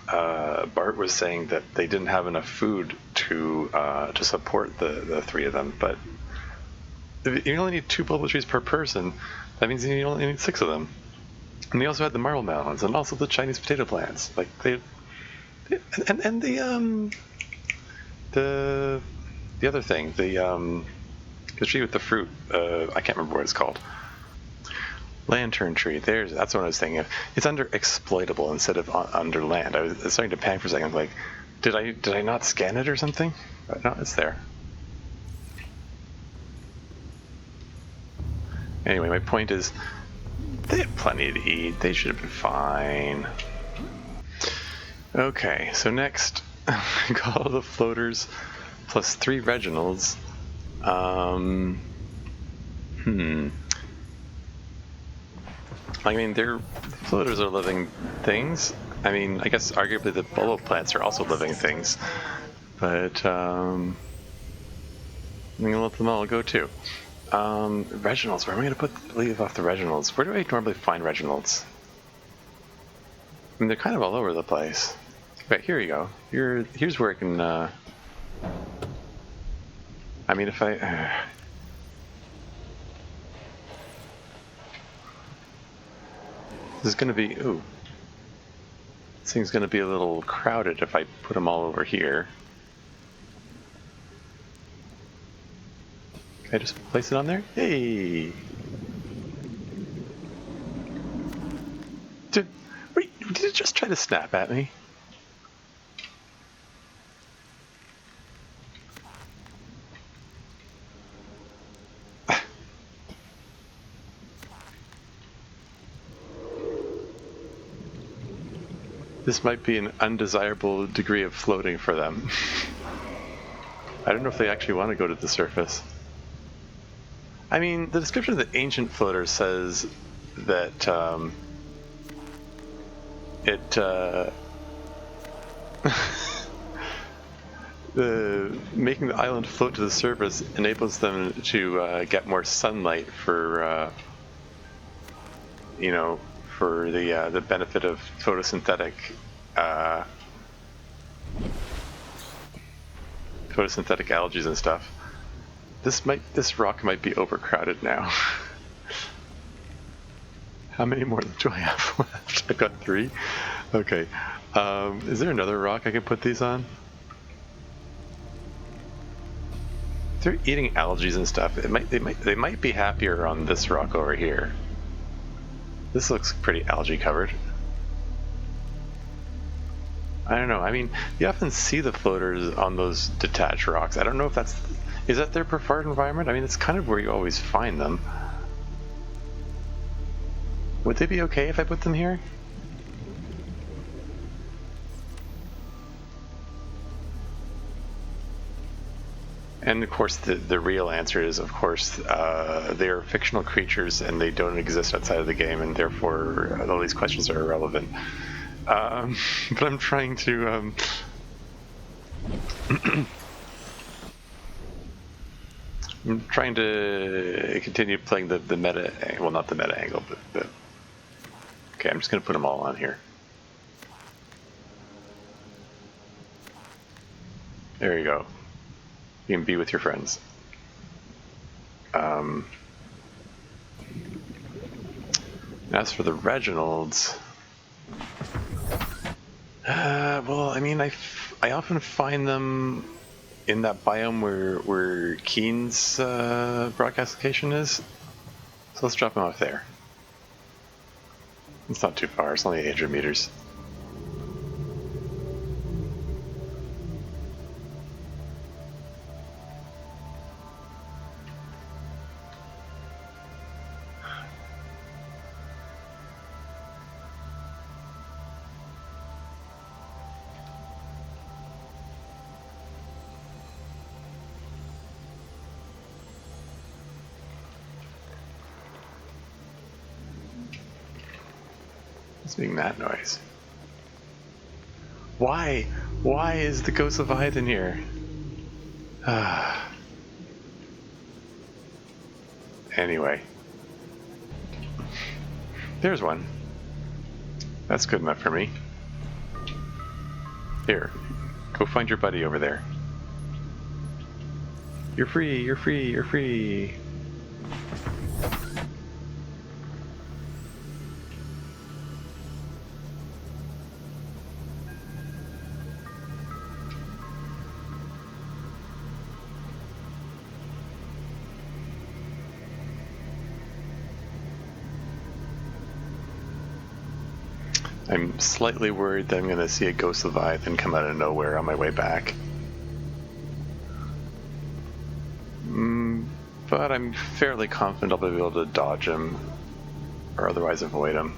Bart was saying that they didn't have enough food to support the 3 of them, but if you only need 2 bulba trees per person, that means you only need 6 of them. And they also had the marble melons and also the Chinese potato plants. Like the other thing, the tree with the fruit. I can't remember what it's called. Lantern tree. That's what I was thinking of. It's under exploitable instead of under land. I was starting to panic for a second. Like, did I not scan it or something? But no, it's there. Anyway, my point is, they had plenty to eat. They should have been fine. Okay, so next, we got all the floaters plus 3 Reginalds. I mean, floaters are living things. I mean, I guess arguably the bulbo plants are also living things. But, I'm going to let them all go too. Reginalds, where am I going to leave off the Reginalds? Where do I normally find Reginalds? I mean, they're kind of all over the place. Right, here you go. Here's where I can, I mean, if I... This is going to be... Ooh. This thing's going to be a little crowded if I put them all over here. Can I just place it on there? Hey! Did it just try to snap at me? This might be an undesirable degree of floating for them. I don't know if they actually want to go to the surface. I mean, the description of the ancient floater says that making the island float to the surface enables them to get more sunlight for, you know, for the benefit of photosynthetic algae and stuff. This rock might be overcrowded now. How many more do I have left? I've got 3. Okay. Is there another rock I can put these on? If they're eating algae and stuff, they might be happier on this rock over here. This looks pretty algae covered. I don't know. I mean, you often see the floaters on those detached rocks. I don't know if is that their preferred environment? I mean, it's kind of where you always find them. Would they be okay if I put them here? And of course, the real answer is, of course, they are fictional creatures and they don't exist outside of the game, and therefore all these questions are irrelevant. But I'm trying to... I'm trying to continue playing the meta... Well, not the meta angle, but... Okay, I'm just going to put them all on here. There you go. You can be with your friends. As for the Reginalds, well, I mean, I often find them in that biome where Keen's broadcast location is. So let's drop them off there. It's not too far. It's only 800 meters. What's making that noise? Why? Why is the ghost of Leviathan here? Anyway. There's one. That's good enough for me. Here. Go find your buddy over there. You're free, you're free, you're free. I'm slightly worried that I'm going to see a ghost Leviathan come out of nowhere on my way back. But I'm fairly confident I'll be able to dodge him or otherwise avoid him.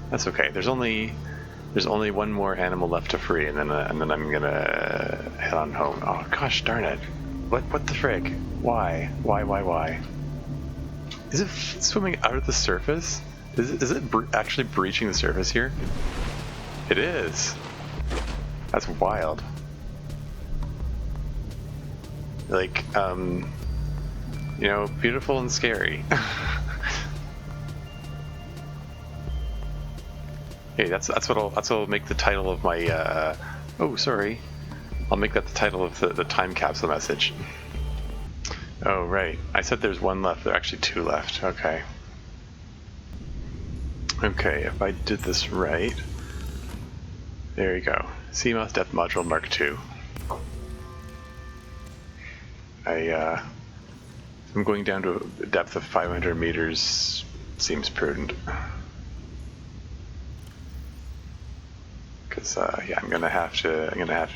That's okay. There's only one more animal left to free, and then I'm gonna head on home. Oh gosh darn it! What the frig? Why? Is it swimming out of the surface? Is it actually breaching the surface here? It is. That's wild. Like, you know, beautiful and scary. Hey, that's what'll make the title of my. Oh, sorry. I'll make that the title of the time capsule message. Oh right, I said there's one left. There are actually two left. Okay. Okay, if I did this right, there you go. Seamoth Depth Module Mark II. I'm going down to a depth of 500 meters. Seems prudent. Because yeah, I'm gonna have to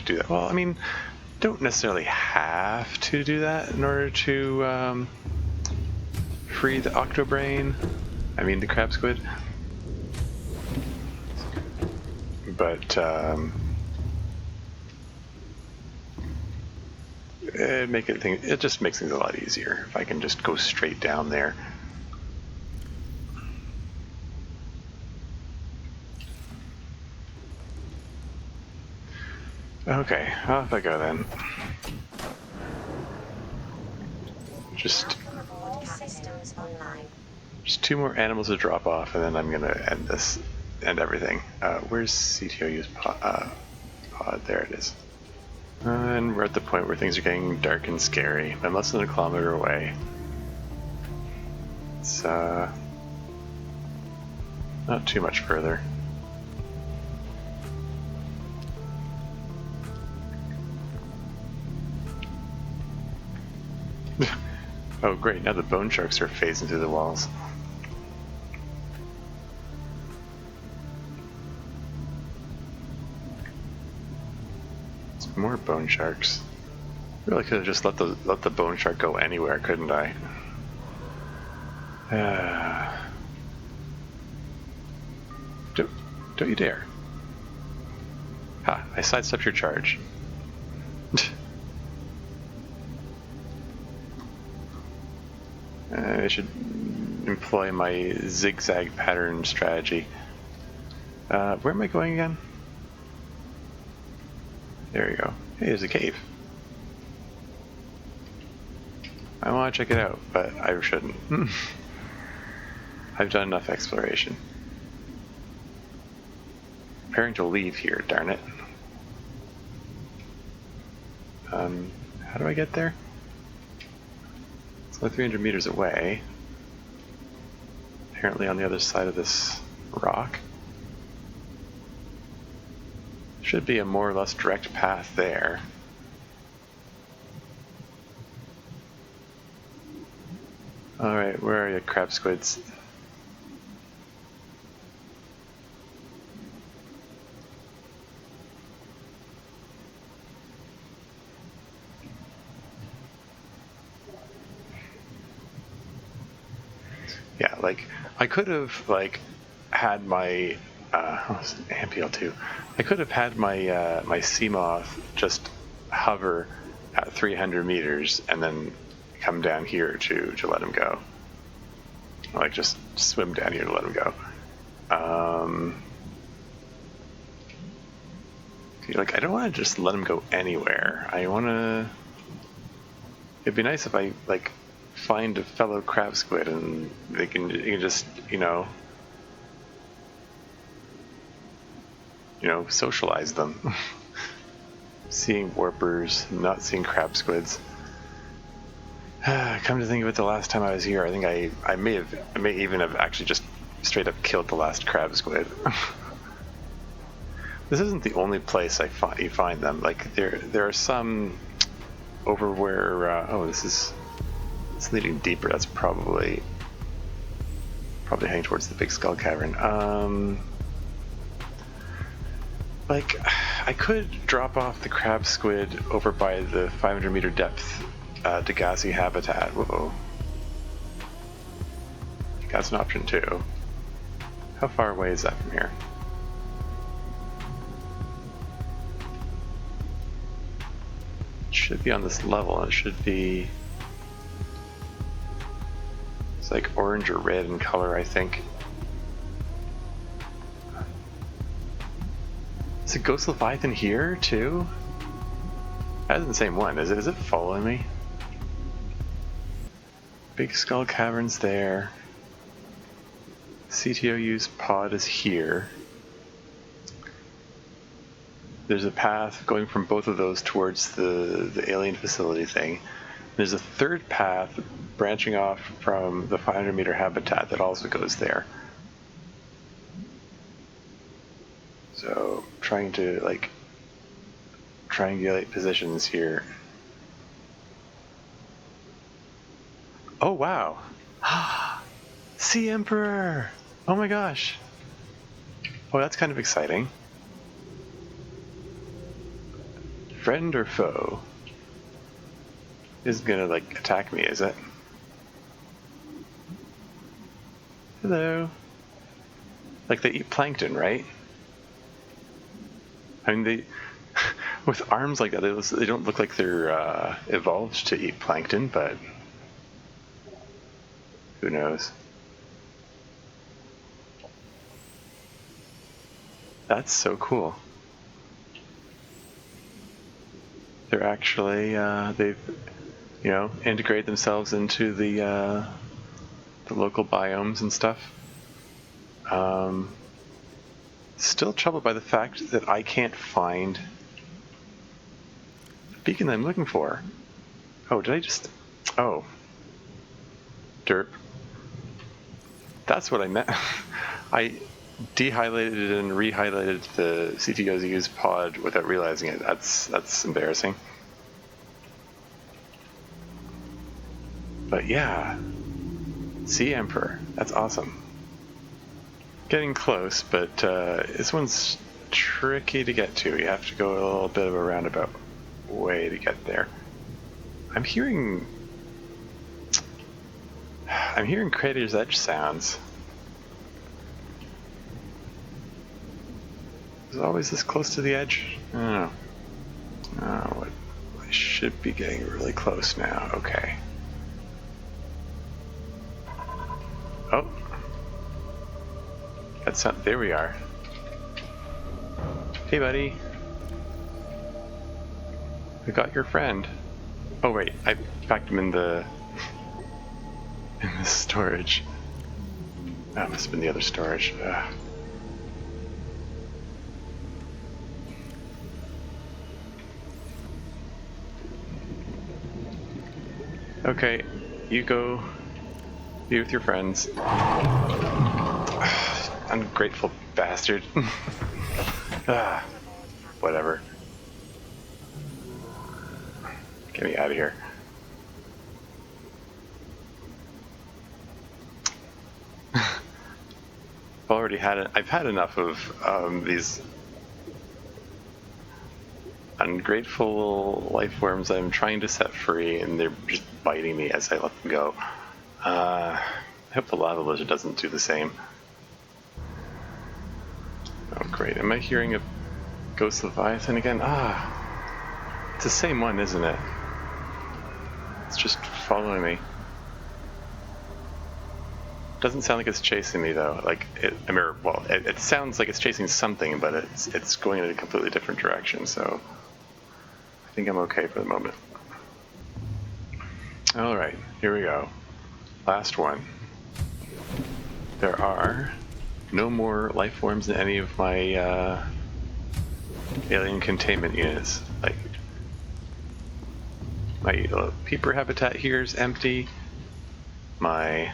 do that. Well, I mean, don't necessarily have to do that in order to free the octobrain. I mean the crab squid. But it just makes things a lot easier if I can just go straight down there. Okay, off I go then. Just two more animals to drop off, and then I'm gonna end everything. Where's CTOU's pod? There it is. And we're at the point where things are getting dark and scary. I'm less than a kilometer away. It's not too much further. Oh great, now the bone sharks are phasing through the walls. Some more bone sharks. Really could have just let the bone shark go anywhere, couldn't I? Don't you dare. Ha, I sidestepped your charge. I should employ my zigzag pattern strategy. Where am I going again? There you go. Hey, there's a cave. I want to check it out, but I shouldn't. I've done enough exploration. Preparing to leave here, darn it. How do I get there? It's only 300 meters away. Apparently on the other side of this rock. Should be a more or less direct path there. Alright, where are you, crab squids? Yeah, like, I could have, like, had my, MPL2. I could have had my, my Seamoth just hover at 300 meters and then come down here to let him go. Like, just swim down here to let him go. Like, I don't want to just let him go anywhere. I want to... It'd be nice if I, like, find a fellow crab squid and you can just, you know, socialize them. Seeing warpers, not seeing crab squids. Come to think of it, the last time I was here, I think I may even have actually just straight up killed the last crab squid. This isn't the only place you find them. Like there are some over where oh, it's leading deeper. That's probably heading towards the Big Skull Cavern. Like, I could drop off the crab squid over by the 500-meter depth Degassi habitat. Whoa. That's an option too. How far away is that from here? It should be on this level. It should be... It's like orange or red in color, I think. Is it Ghost Leviathan here too? That isn't the same one, is it? Is it following me? Big Skull Caverns there. CTOU's pod is here. There's a path going from both of those towards the alien facility thing. There's a third path branching off from the 500-meter habitat that also goes there. So, trying to, like, triangulate positions here. Oh, wow! Sea Emperor! Oh my gosh! Oh, that's kind of exciting. Friend or foe? Isn't gonna, like, attack me, is it? Hello. Like, they eat plankton, right? I mean, they... with arms like that, they don't look like they're evolved to eat plankton, but... who knows? That's so cool. They're actually, they've, you know, integrated themselves into the local biomes and stuff. Still troubled by the fact that I can't find the beacon that I'm looking for. Oh, did I just... oh. Derp. That's what I meant. I dehighlighted and rehighlighted the CTOU's pod without realizing it. That's embarrassing. But yeah. Sea Emperor. That's awesome. Getting close, but this one's tricky to get to. You have to go a little bit of a roundabout way to get there. I'm hearing Crater's Edge sounds. Is it always this close to the edge? I don't know. Oh, I should be getting really close now. Okay. Oh. That's not, there we are. Hey, buddy. I got your friend. Oh wait, I packed him in the storage. That must have been the other storage. Ugh. Okay, you go be with your friends. Ungrateful bastard. Whatever. Get me out of here. I've had enough of these ungrateful life forms I'm trying to set free, and they're just biting me as I let them go. I hope the lava lizard doesn't do the same. Oh great, am I hearing a Ghost Leviathan again? It's the same one, isn't it? It's just following me. Doesn't sound like it's chasing me though. Like it sounds like it's chasing something, but it's going in a completely different direction. So I think I'm okay for the moment. All right, here we go. Last one. There are no more life forms in any of my alien containment units. Like my peeper habitat here is empty. My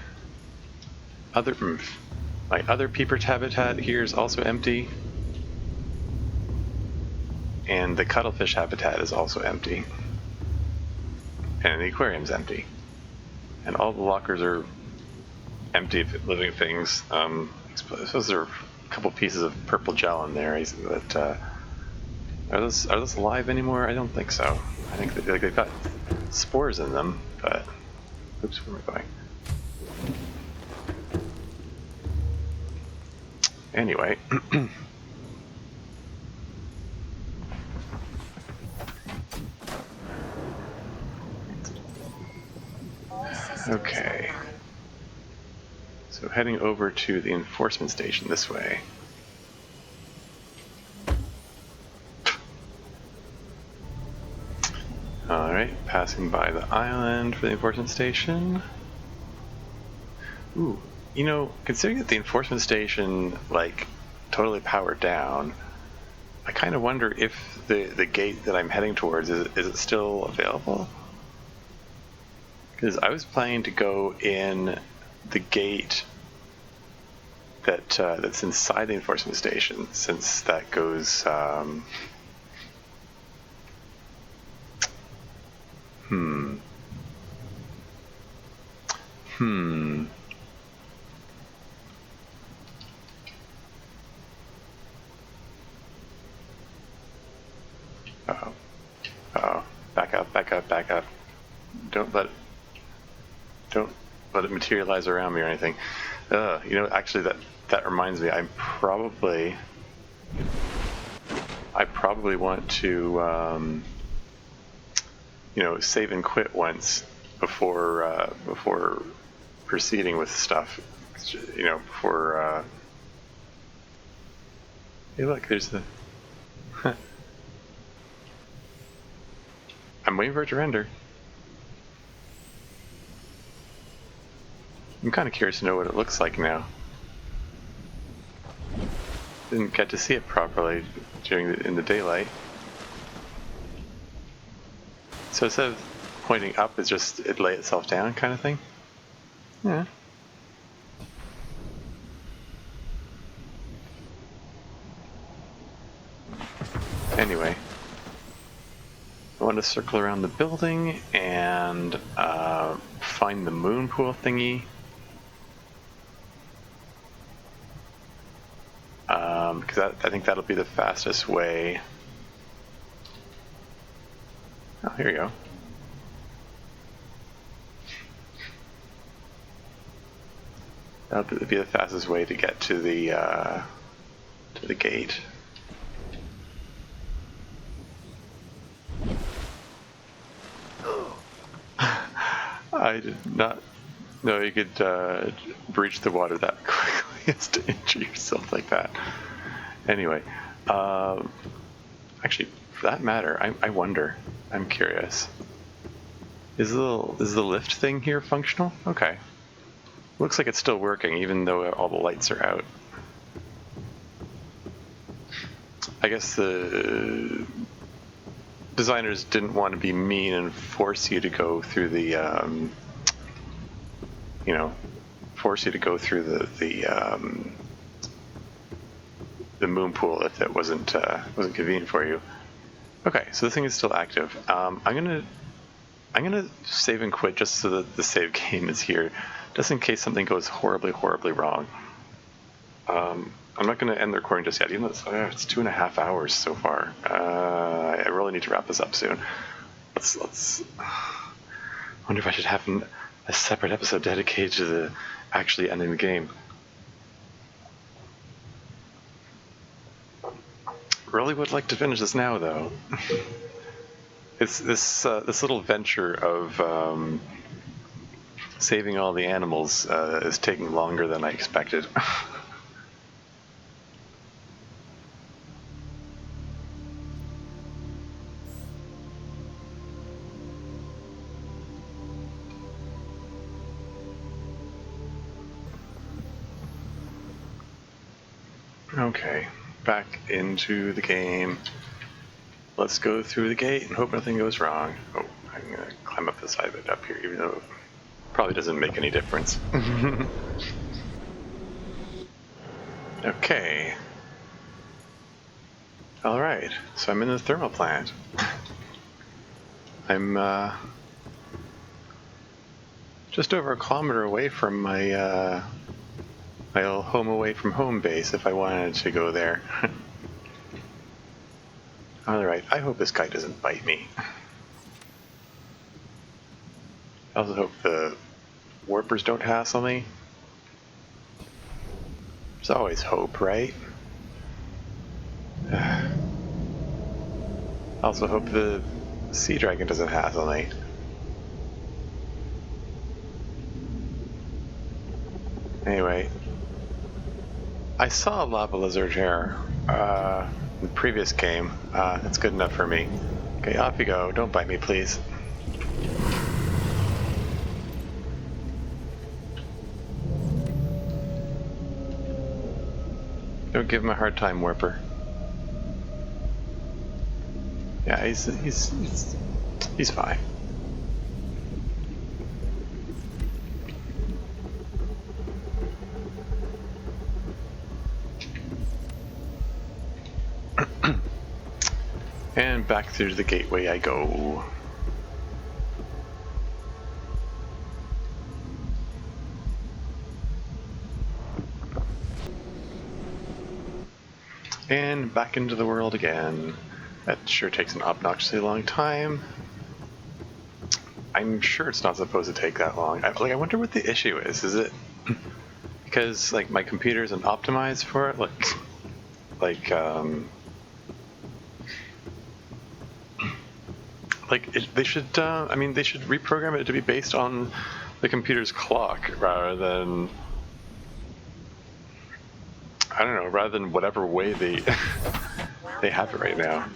other peeper habitat here is also empty, and the cuttlefish habitat is also empty, and the aquarium's empty, and all the lockers are empty of living things. I suppose there are a couple pieces of purple gel in there, but Are those alive anymore? I don't think so. I think they've got spores in them, but... Oops, where am I going? Anyway. All systems Okay. online. So heading over to the enforcement station this way. Alright, passing by the island for the enforcement station. Ooh, you know, considering that the enforcement station, like, totally powered down, I kind of wonder if the gate that I'm heading towards, is it still available? Because I was planning to go in the gate that's inside the enforcement station, since that goes, Uh-oh. Uh-oh. Back up, back up, back up. Don't let it materialize around me or anything. You know, actually that reminds me, I probably want to you know, save and quit once before proceeding with stuff. You know, before hey, look, there's the I'm waiting for it to render. I'm kind of curious to know what it looks like now. Didn't get to see it properly in the daylight. So instead of pointing up, it's just it lay itself down kind of thing? Yeah. Anyway. I want to circle around the building and find the moon pool thingy. Because I think that'll be the fastest way. Oh, here you go. That'll be the fastest way to get to the gate. I did not know you could breach the water that quickly as to injure yourself like that. Anyway, actually, for that matter, I wonder. I'm curious. Is the lift thing here functional? Okay. Looks like it's still working, even though all the lights are out. I guess the designers didn't want to be mean and force you to go through the, you know, force you to go through the moon pool if that wasn't convenient for you. Okay, so this thing is still active. I'm gonna save and quit just so that the save game is here, just in case something goes horribly wrong. I'm not going to end the recording just yet, even though it's 2.5 hours so far. I really need to wrap this up soon. Let's. I wonder if I should have a separate episode dedicated to the actually ending the game. Really would like to finish this now, though. It's this little venture of saving all the animals is taking longer than I expected. Okay, back into the game. Let's go through the gate and hope nothing goes wrong. Oh, I'm gonna climb up the side of it up here, even though it probably doesn't make any difference. Okay. Alright, so I'm in the thermal plant. I'm just over 1 kilometer away from my my old home away from home base if I wanted to go there. Alright, I hope this guy doesn't bite me. I also hope the warpers don't hassle me. There's always hope, right? I also hope the sea dragon doesn't hassle me. Anyway, I saw a lava lizard here in the previous game. That's good enough for me. Okay, off you go. Don't bite me, please. Don't give him a hard time, Warper. Yeah, he's fine. And back through the gateway I go. And back into the world again. That sure takes an obnoxiously long time. I'm sure it's not supposed to take that long. I wonder what the issue is. Is it because like my computer isn't optimized for it? They should. I mean, they should reprogram it to be based on the computer's clock rather than. I don't know, rather than whatever way they they have it right now.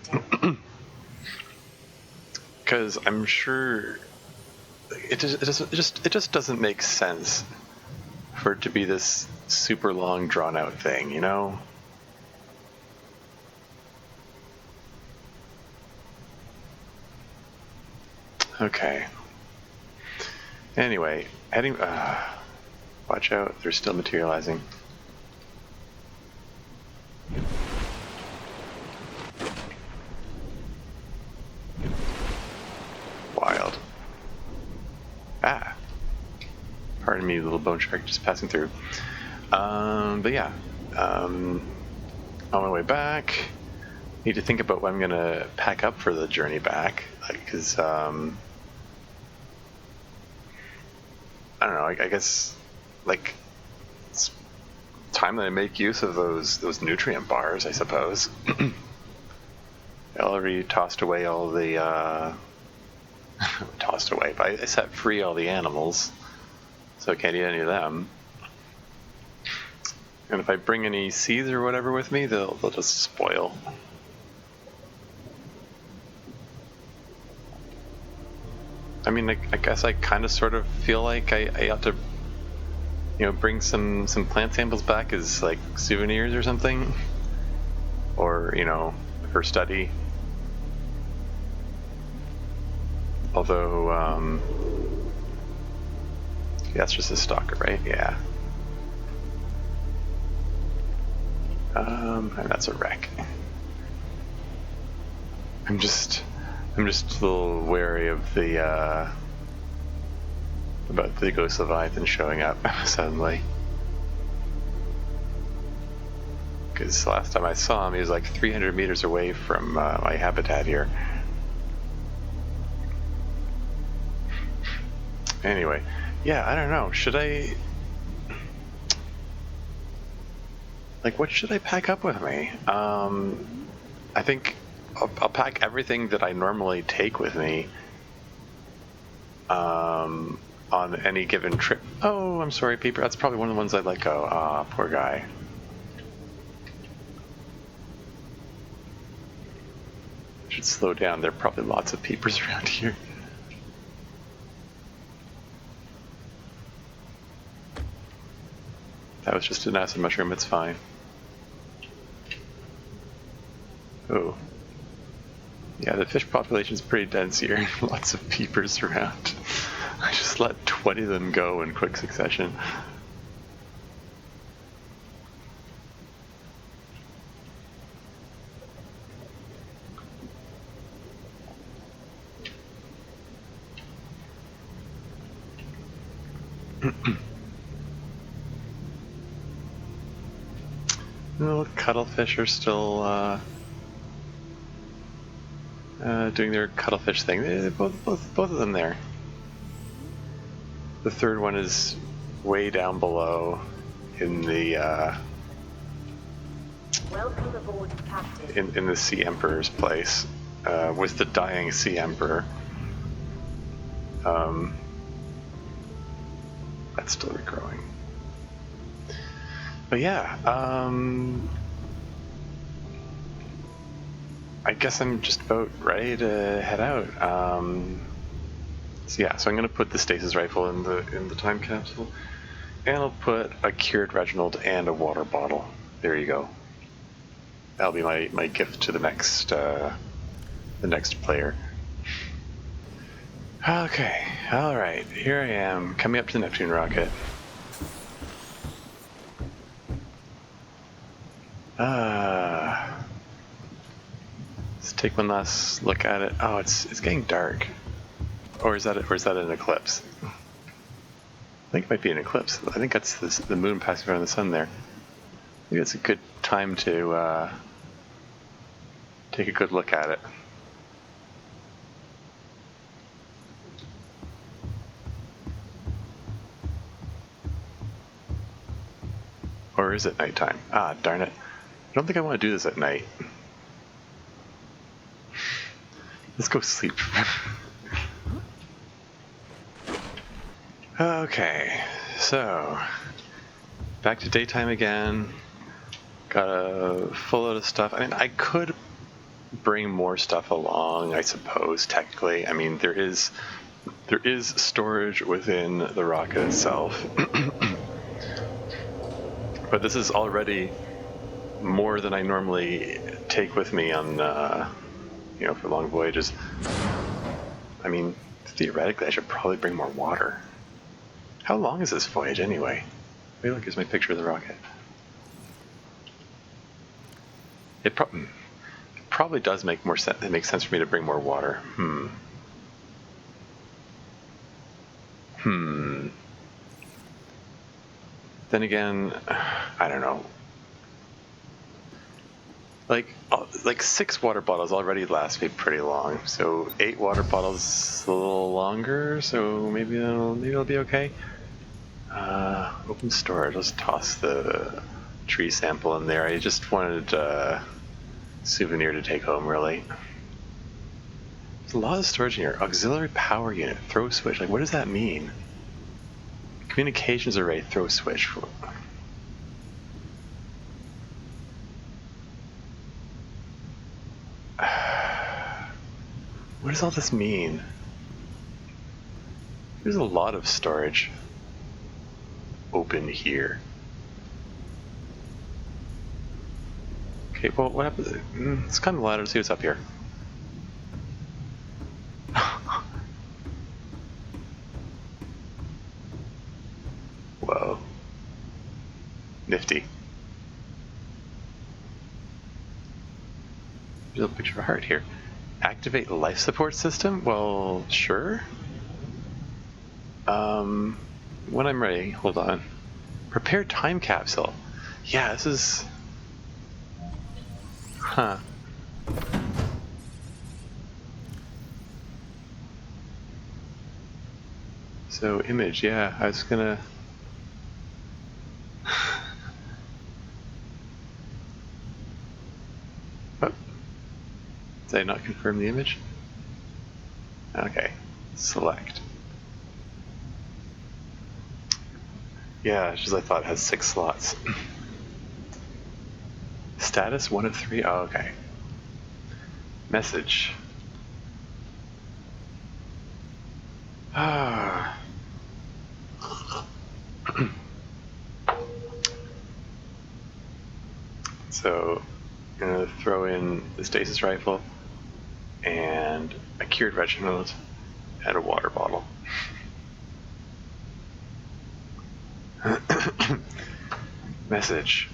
Because I'm sure it just doesn't make sense for it to be this super long, drawn out thing, you know? Okay. Anyway, heading. Watch out! They're still materializing. Wild. Pardon me, little bone shark just passing through. But yeah, on my way back, need to think about what I'm gonna pack up for the journey back, because I don't know. I guess like it's time that I make use of those nutrient bars, I suppose. I already tossed away all the tossed away, but I set free all the animals, so I can't eat any of them. And if I bring any seeds or whatever with me, they'll just spoil. I mean, I guess I kind of sort of feel like I ought to, bring some plant samples back as like souvenirs or something, or for study. Although, yeah, that's just a stalker, right? Yeah. And that's a wreck. I'm just a little wary of the about the ghost Leviathan showing up suddenly. Because last time I saw him, he was like 300 meters away from my habitat here. Anyway, yeah, I don't know. Should I... Like, what should I pack up with me? I think I'll pack everything that I normally take with me on any given trip. Oh, I'm sorry, Peeper. That's probably one of the ones I'd let go. Ah, poor guy. Should slow down. There are probably lots of Peepers around here. That was just an acid mushroom. It's fine. Oh. Yeah, the fish population's pretty dense here. Lots of Peepers around. I just let 20 of them go in quick succession. No, cuttlefish are still doing their cuttlefish thing. Both of them there. The third one is way down below in the Welcome aboard, Captain. in the Sea Emperor's place with the dying Sea Emperor. That's still regrowing. But yeah, I guess I'm just about ready to head out. So yeah, so I'm gonna put the stasis rifle in the time capsule, and I'll put a cured Reginald and a water bottle. There you go. That'll be my gift to the next player. Okay, all right, here I am coming up to the Neptune rocket. Let's take one last look at it. Oh, it's getting dark. Or is that an eclipse? I think it might be an eclipse. I think that's the moon passing around the sun there. Maybe it's a good time to take a good look at it. Or is it nighttime? Ah, darn it. I don't think I want to do this at night. Let's go sleep. Okay, so back to daytime again. Got a full load of stuff. I mean, I could bring more stuff along, I suppose, technically. I mean, there is storage within the rocket itself. But this is already more than I normally take with me on, for long voyages. I mean, theoretically, I should probably bring more water. How long is this voyage anyway? Wait, look, here's my picture of the rocket. It probably does make more sense. It makes sense for me to bring more water. Then again, I don't know. Like 6 water bottles already last me pretty long. So 8 water bottles a little longer. So maybe it'll be okay. Open storage. Let's toss the tree sample in there. I just wanted a souvenir to take home, really. There's a lot of storage in here. Auxiliary power unit. Throw switch. Like, what does that mean? Communications array. Throw switch. What does all this mean? There's a lot of storage open here. Okay, well, what happens? Let's climb the ladder to see what's up here. Whoa. Nifty. There's a picture of a heart here. Activate life support system? Well, sure. When I'm ready, hold on. Prepare time capsule. Yeah, this is... Huh. So, image, yeah, I was gonna... Oh. Did I not confirm the image? Okay, select. Yeah, it's just I thought it has 6 slots. Status 1 of 3. Oh, okay. Message. Ah. So, I'm gonna throw in the stasis rifle and a cured Reginald and a water bottle. Message.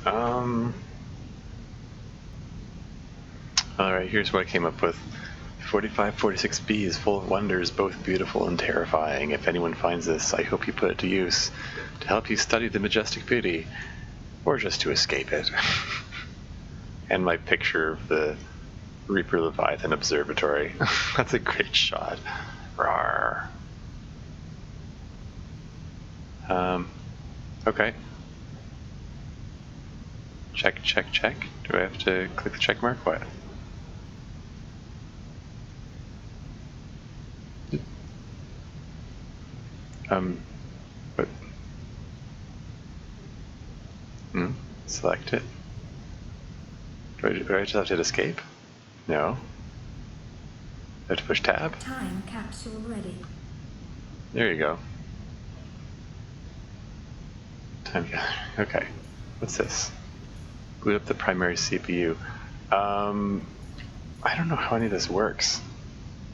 Alright, here's what I came up with. 4546B is full of wonders, both beautiful and terrifying. If anyone finds this, I hope you put it to use to help you study the majestic beauty, or just to escape it. And my picture of the Reaper Leviathan Observatory. That's a great shot. Rawr. Okay. Check, check, check. Do I have to click the check mark? What? What? Select it. Do I just have to hit escape? No. I have to push tab? Time capsule ready. There you go. Time. Okay. What's this? Boot up the primary CPU. I don't know how any of this works.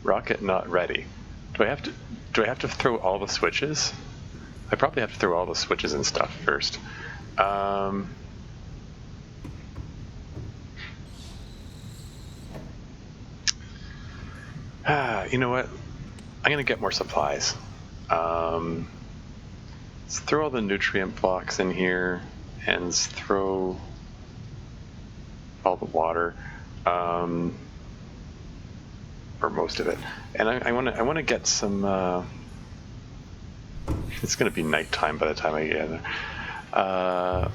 Rocket not ready. Do I have to throw all the switches? I probably have to throw all the switches and stuff first. You know what? I'm gonna get more supplies. Let's throw all the nutrient blocks in here, and let's throw all the water, or most of it. And I want to get some. It's gonna be nighttime by the time I get there. I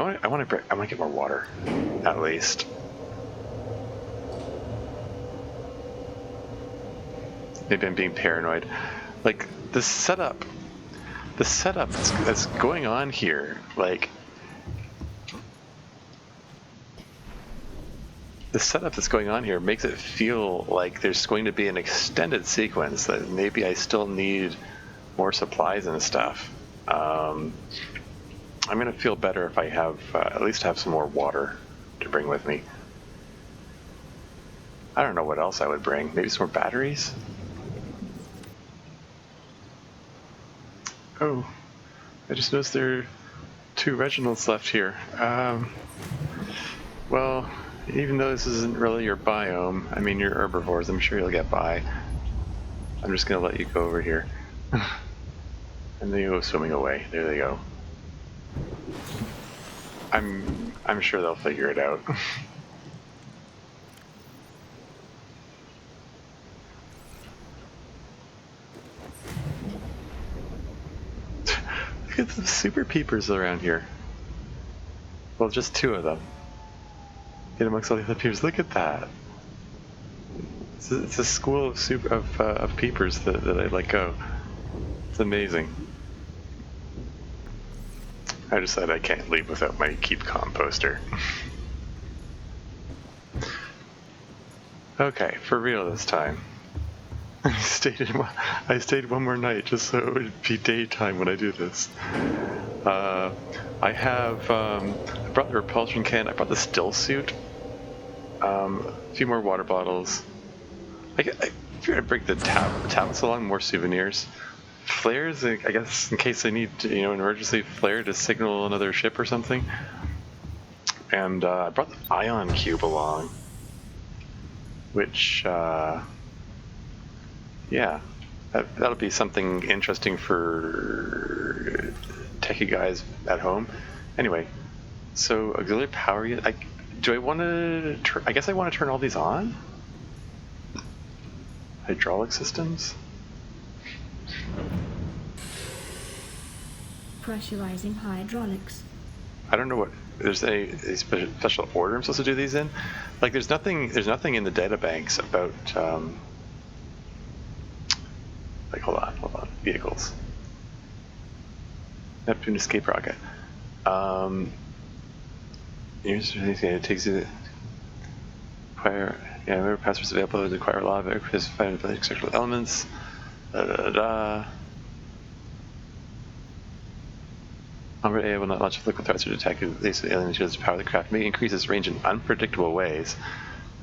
want to get more water, at least. Maybe I'm being paranoid. Like the setup that's going on here, like the setup that's going on here makes it feel like there's going to be an extended sequence that maybe I still need more supplies and stuff. I'm gonna feel better if I have at least have some more water to bring with me. I don't know what else I would bring. Maybe some more batteries. Oh, I just noticed there are 2 Reginalds left here. Well, even though this isn't really your biome, I mean, you're herbivores, I'm sure you'll get by. I'm just gonna let you go over here. And they go swimming away. There they go. I'm sure they'll figure it out. Look at the super peepers around here. Well, just 2 of them. Get amongst all the other peepers. Look at that. It's a school of peepers that I let go. It's amazing. I decided I can't leave without my keep composter. Okay, for real this time. I stayed one more night just so it would be daytime when I do this. I brought the repulsion can, I brought the still suit, a few more water bottles. I figured I'd bring the tablets along, more souvenirs. Flares, I guess, in case I need, an emergency flare to signal another ship or something. And I brought the ion cube along, which, yeah, that'll be something interesting for techie guys at home. Anyway, so auxiliary power unit. Do I want to? I guess I want to turn all these on. Hydraulic systems. Pressurizing hydraulics. I don't know what there's any special order I'm supposed to do these in. Like there's nothing in the data banks about like hold on vehicles. Neptune escape rocket. Here's anything it takes you to acquire. Yeah, remember passwords available to acquire a lot of aircraft find sexual elements. Number A will not launch liquid threats or detect these aliens use to power the craft. May increase its range in unpredictable ways.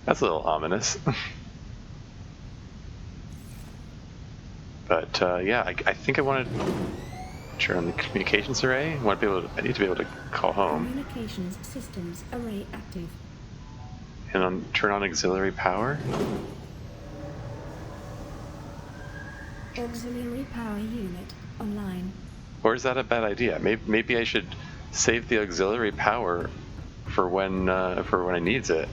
That's a little ominous. But yeah, I think I want to turn on the communications array. I need to be able to call home. Communications systems array active. And turn on auxiliary power. Auxiliary power unit online. Or is that a bad idea? Maybe I should save the auxiliary power for when I needs it.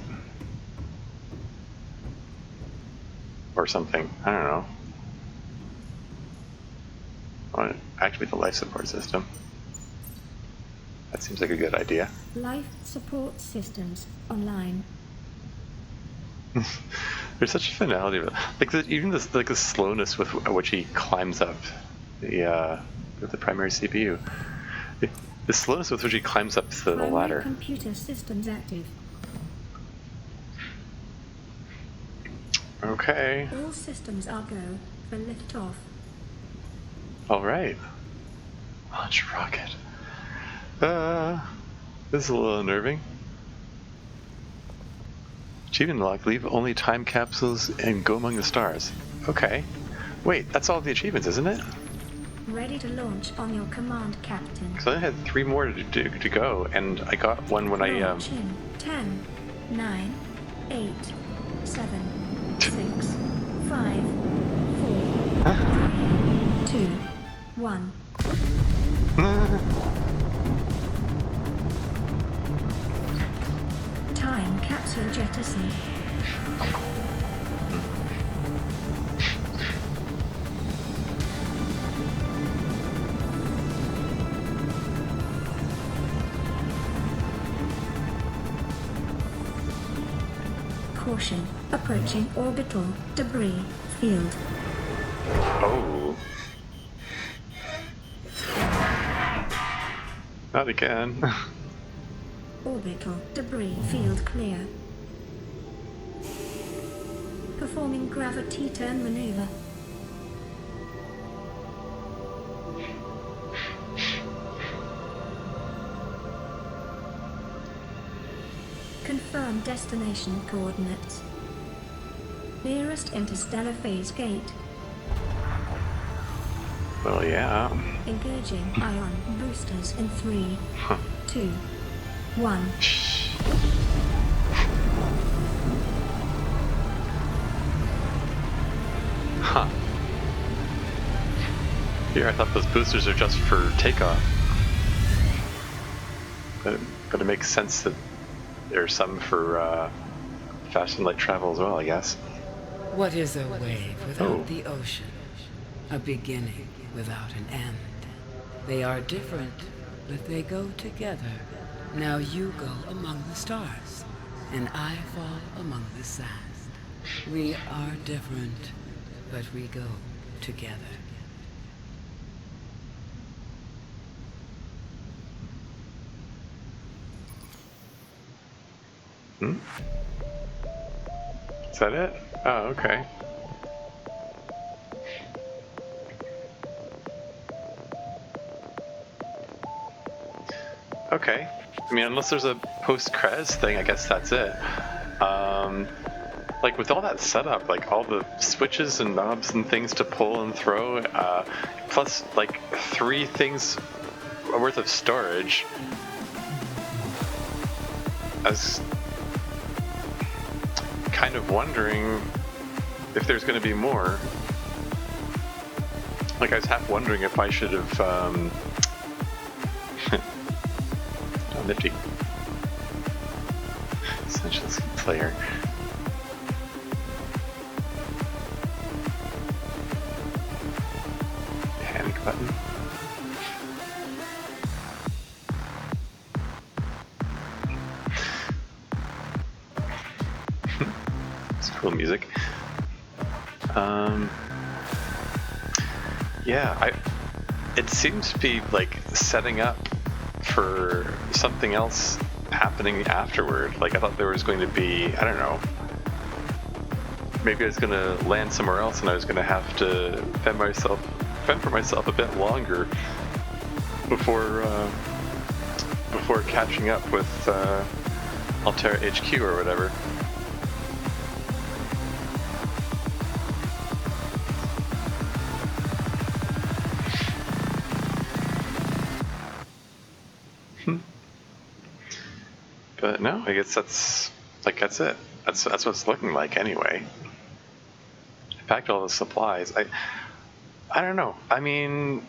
or something. I don't know. Or activate the life support system. That seems like a good idea. Life support systems online. There's such a finality of it. Like even this, like the slowness with which he climbs up the primary CPU. The slowness with which he climbs up the Primary ladder. computer systems active. Okay. All systems are go for liftoff. All right. Launch rocket. This is a little unnerving. Achievement log, leave only time capsules and go among the stars. Okay. Wait, that's all the achievements, isn't it? Ready to launch on your command, Captain. So I had 3 more to go, and I got one when Launch in 10, 9, 8, 7, 6, 5, 4, 3, 2, 1. Time capsule jettison. Caution, approaching orbital debris field. Oh. Not again. Orbital debris field clear. Performing gravity turn maneuver. Confirm destination coordinates. Nearest interstellar phase gate. Well, yeah. Engaging ion boosters in 3, 2, 1. Huh. Here, I thought those boosters are just for takeoff. But it makes sense that there's some for fast and light travel as well, I guess. What is a wave without the ocean? A beginning without an end. They are different, but they go together. Now you go among the stars, and I fall among the sand. We are different, but we go together. Is that it? Oh, okay. Okay. I mean, unless there's a post-credits thing, I guess that's it. Like, with all that setup, like, all the switches and knobs and things to pull and throw, plus, like, 3 things worth of storage, I was kind of wondering if there's going to be more. Like, I was half wondering if I should have, oh, nifty. Essentials player. Panic button. It's cool music. Yeah, it seems to be like setting up for something else happening afterward. Like, I thought there was going to be, I don't know, maybe I was going to land somewhere else and I was going to have to fend for myself a bit longer before catching up with Altera HQ or whatever. But no, I guess that's it. That's what it's looking like anyway. I packed all the supplies. I don't know. I mean,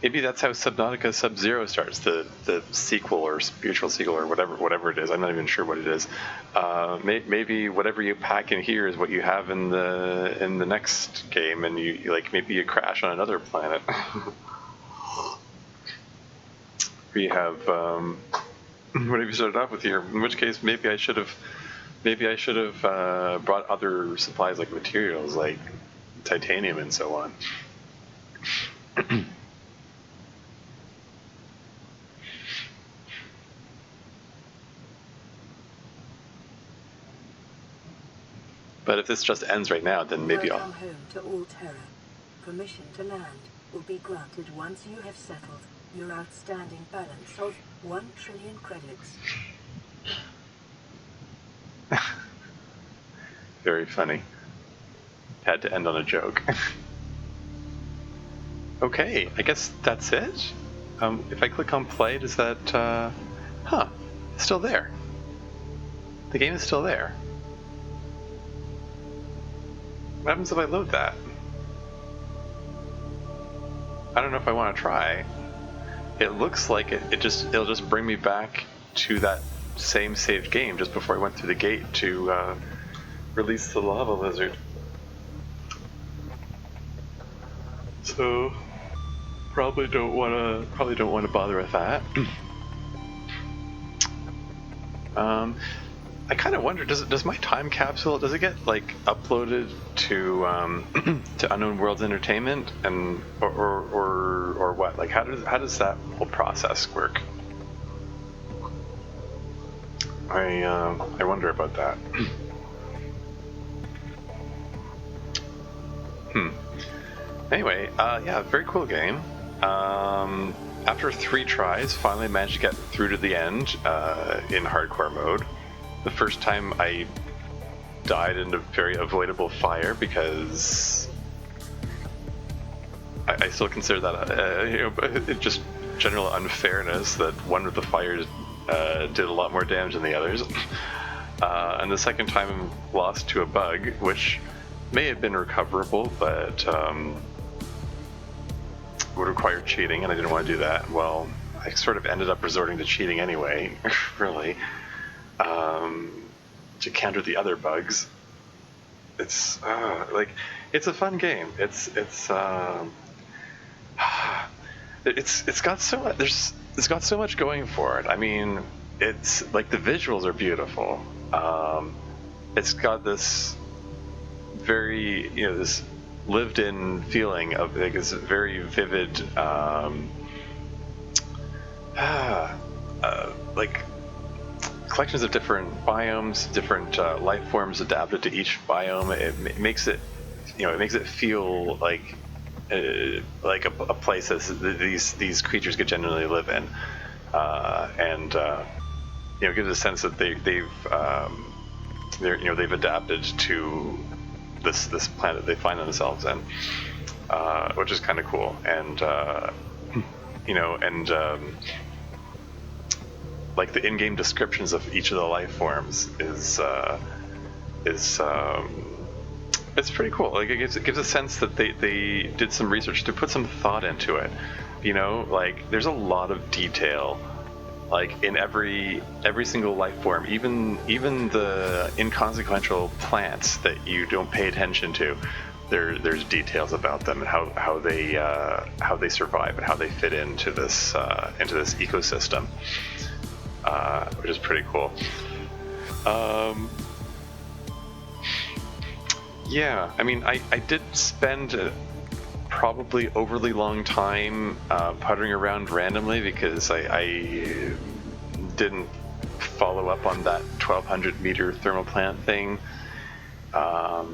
Maybe that's how Subnautica Sub-Zero starts, the sequel or spiritual sequel or whatever it is. I'm not even sure what it is. Maybe whatever you pack in here is what you have in the next game, and you like maybe you crash on another planet. We have whatever you started off with here. In which case, maybe I should have brought other supplies like materials, like titanium and so on. But if this just ends right now, then maybe Welcome home to all terror. Permission to land will be granted once you have settled your outstanding balance of 1 trillion credits. Very funny. Had to end on a joke. Okay, I guess that's it. If I click on play, does that... it's still there. The game is still there. What happens if I load that? I don't know if I want to try. It looks like it'll just bring me back to that same saved game just before I went through the gate to release the lava lizard. So probably don't want to bother with that. I kind of wonder, does my time capsule, does it get like uploaded to to Unknown Worlds Entertainment, and or what? Like how does that whole process work? I wonder about that. Anyway, yeah, very cool game. After 3 tries, finally managed to get through to the end in hardcore mode. The first time I died in a very avoidable fire because I still consider that just general unfairness that one of the fires did a lot more damage than the others. And the second time lost to a bug, which may have been recoverable, but would require cheating, and I didn't want to do that. Well, I sort of ended up resorting to cheating anyway, really, to counter the other bugs. It's it's a fun game. It's got so much going for it. I mean, it's like the visuals are beautiful. It's got this very this lived-in feeling of like this very vivid like collections of different biomes, different life forms adapted to each biome. It makes it feel like a place that these creatures could genuinely live in, and gives a sense that they've adapted to this planet they find themselves in, which is kind of cool. And like the in-game descriptions of each of the life forms is it's pretty cool. Like it gives a sense that they did some research, to put some thought into it. Like there's a lot of detail, like in every single life form, even the inconsequential plants that you don't pay attention to. There's details about them and how they survive and how they fit into this ecosystem, which is pretty cool. Yeah, I mean, I did spend a probably overly long time puttering around randomly because I didn't follow up on that 1,200 meter thermal plant thing. I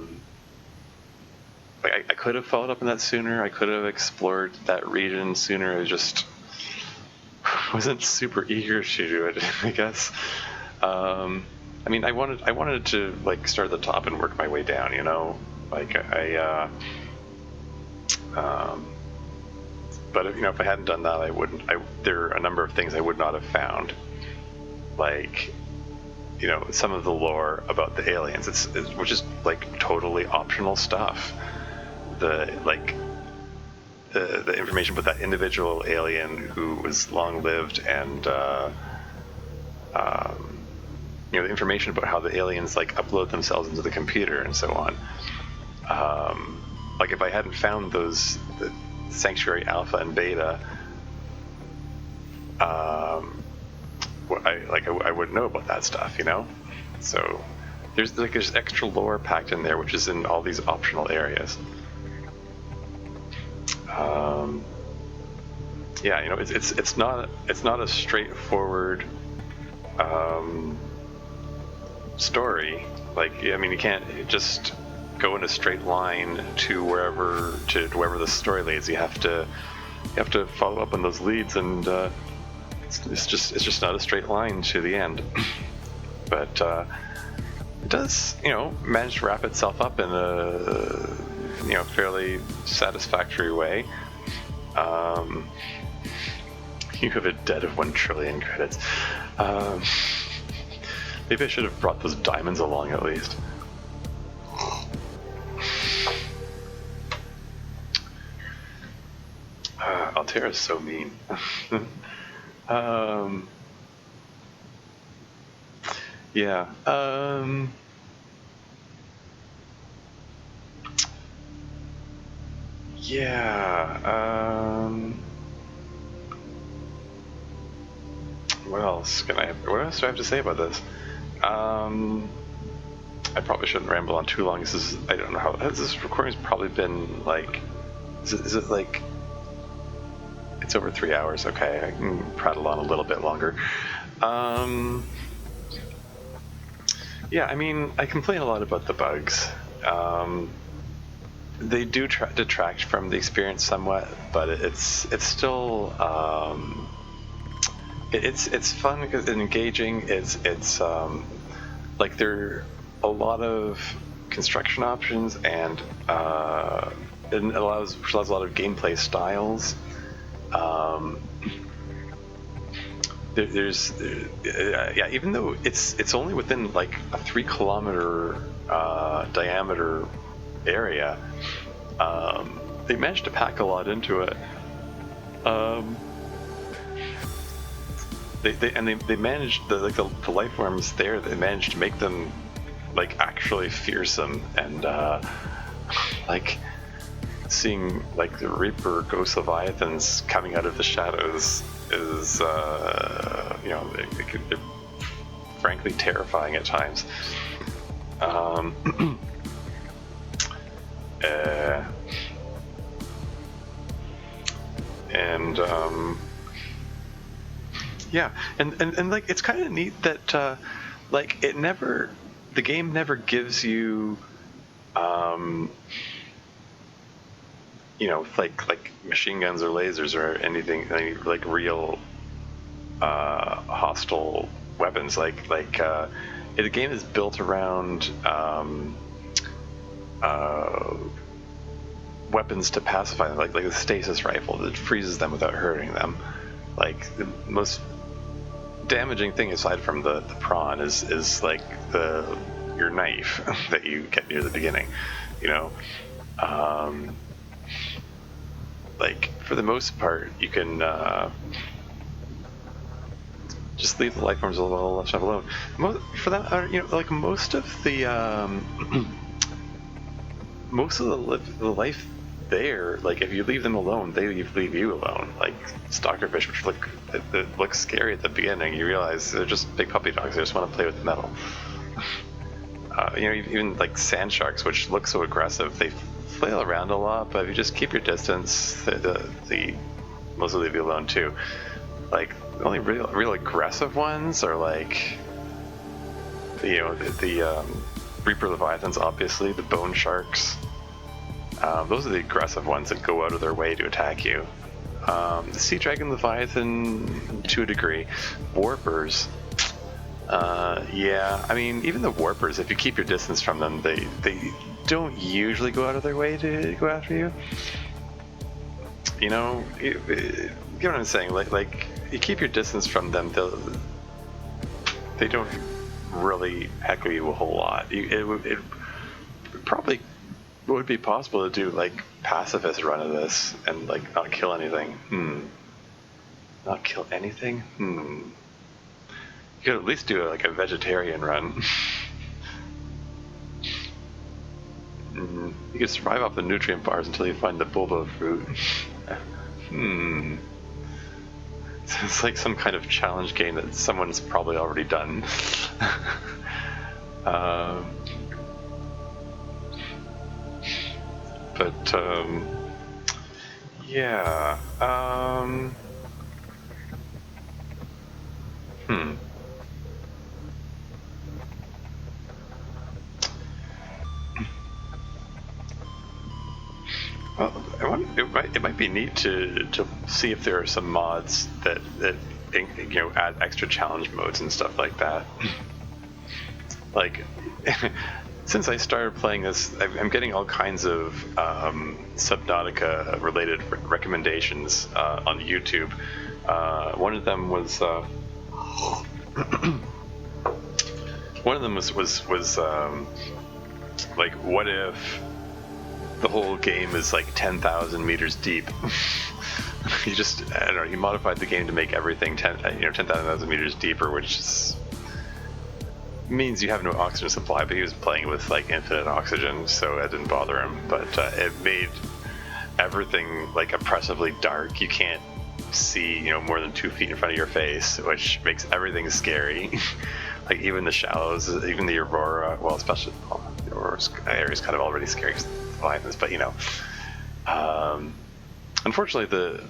could have followed up on that sooner. I could have explored that region sooner. I just wasn't super eager to do it, I guess. I mean, I wanted to like start at the top and work my way down, like but if I hadn't done that, I wouldn't. There are a number of things I would not have found, like some of the lore about the aliens, which is like totally optional stuff. the information about that individual alien who was long-lived, and the information about how the aliens like upload themselves into the computer and so on. Like if I hadn't found those the Sanctuary Alpha and Beta, I wouldn't know about that stuff, So there's extra lore packed in there, which is in all these optional areas. It's not a straightforward story. You can't just go in a straight line to wherever the story leads. You have to follow up on those leads, and it's just not a straight line to the end. But it does, manage to wrap itself up in a fairly satisfactory way. You have a debt of 1 trillion credits. Maybe I should have brought those diamonds along at least. Altera's so mean. Yeah. What else do I have to say about this? I probably shouldn't ramble on too long. I don't know how this recording's probably been like. Is it like? It's over 3 hours. Okay, I can prattle on a little bit longer. I complain a lot about the bugs. They do detract from the experience somewhat, but it's still it's fun and engaging. It's like there are a lot of construction options, and it allows a lot of gameplay styles. Even though it's only within like a 3 kilometer diameter area, they managed to pack a lot into it. They managed the life forms there. They managed to make them like actually fearsome, and like seeing like the Reaper ghost Leviathans coming out of the shadows is they're frankly terrifying at times. And like it's kind of neat that the game never gives you like machine guns or lasers or anything, like real hostile weapons. The game is built around weapons to pacify them, like the stasis rifle that freezes them without hurting them. Like the most damaging thing aside from the prawn is like your knife that you get near the beginning, like for the most part you can just leave the life forms a little stuff alone. For that, most of the the life there, like if you leave them alone, they leave you alone. Like stalkerfish, which look scary at the beginning, you realize they're just big puppy dogs. They just want to play with the metal. Even like sand sharks, which look so aggressive, they flail around a lot. But if you just keep your distance, they mostly leave you alone too. Like the only real aggressive ones are like the Reaper Leviathans, obviously, the bone sharks. Those are the aggressive ones that go out of their way to attack you. The Sea Dragon Leviathan, to a degree. Warpers. Even the Warpers, if you keep your distance from them, they don't usually go out of their way to go after you. You know what I'm saying? Like you keep your distance from them, they don't really heckle you a whole lot. It probably would it be possible to do like pacifist run of this and like not kill anything? Not kill anything? You could at least do like a vegetarian run. You could survive off the nutrient bars until you find the bulbo fruit. It's like some kind of challenge game that someone's probably already done. Yeah. Well, it might be neat to see if there are some mods that add extra challenge modes and stuff like that. Like, since I started playing this, I'm getting all kinds of Subnautica related recommendations on YouTube. One of them was like, what if the whole game is like 10,000 meters deep? He just, I don't know, he modified the game to make everything 10,000 meters deeper, which means you have no oxygen supply, but he was playing with like infinite oxygen, so that didn't bother him. But it made everything like oppressively dark. You can't see, more than 2 feet in front of your face, which makes everything scary. Like even the shallows, even the Aurora, well, especially the Aurora's area is kind of already scary, but unfortunately the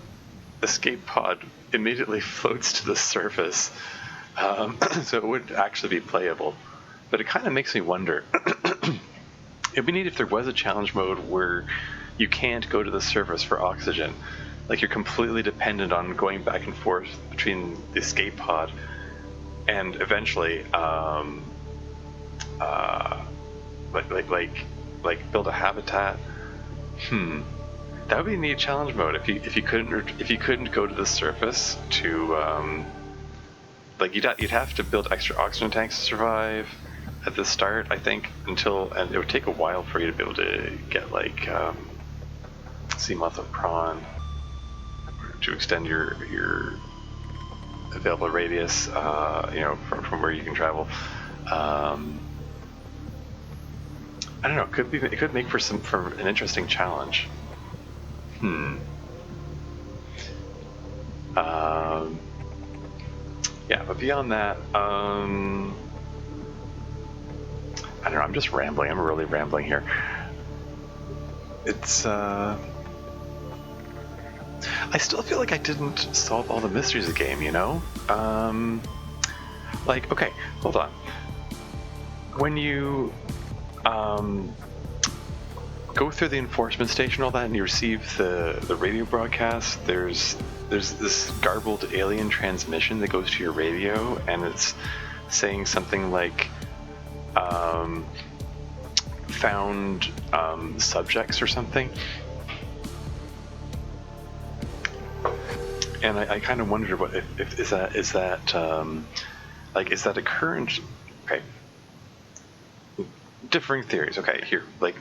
escape pod immediately floats to the surface, so it would actually be playable. But it kind of makes me wonder, it'd be neat if there was a challenge mode where you can't go to the surface for oxygen. Like you're completely dependent on going back and forth between the escape pod and eventually like build a habitat. That would be a neat challenge mode if you couldn't go to the surface to like you'd have to build extra oxygen tanks to survive at the start, I think, and it would take a while for you to be able to get like sea moth or prawn to extend your available radius, from where you can travel. I don't know. It could make for an interesting challenge. Yeah, but beyond that, I don't know. I'm just rambling. I'm really rambling here. It's I still feel like I didn't solve all the mysteries of the game, like, okay, hold on. When you go through the enforcement station, all that, and you receive the radio broadcast, there's this garbled alien transmission that goes to your radio, and it's saying something like found subjects or something. And I kind of wondered what if is that a current? Okay, differing theories. Okay, here, like,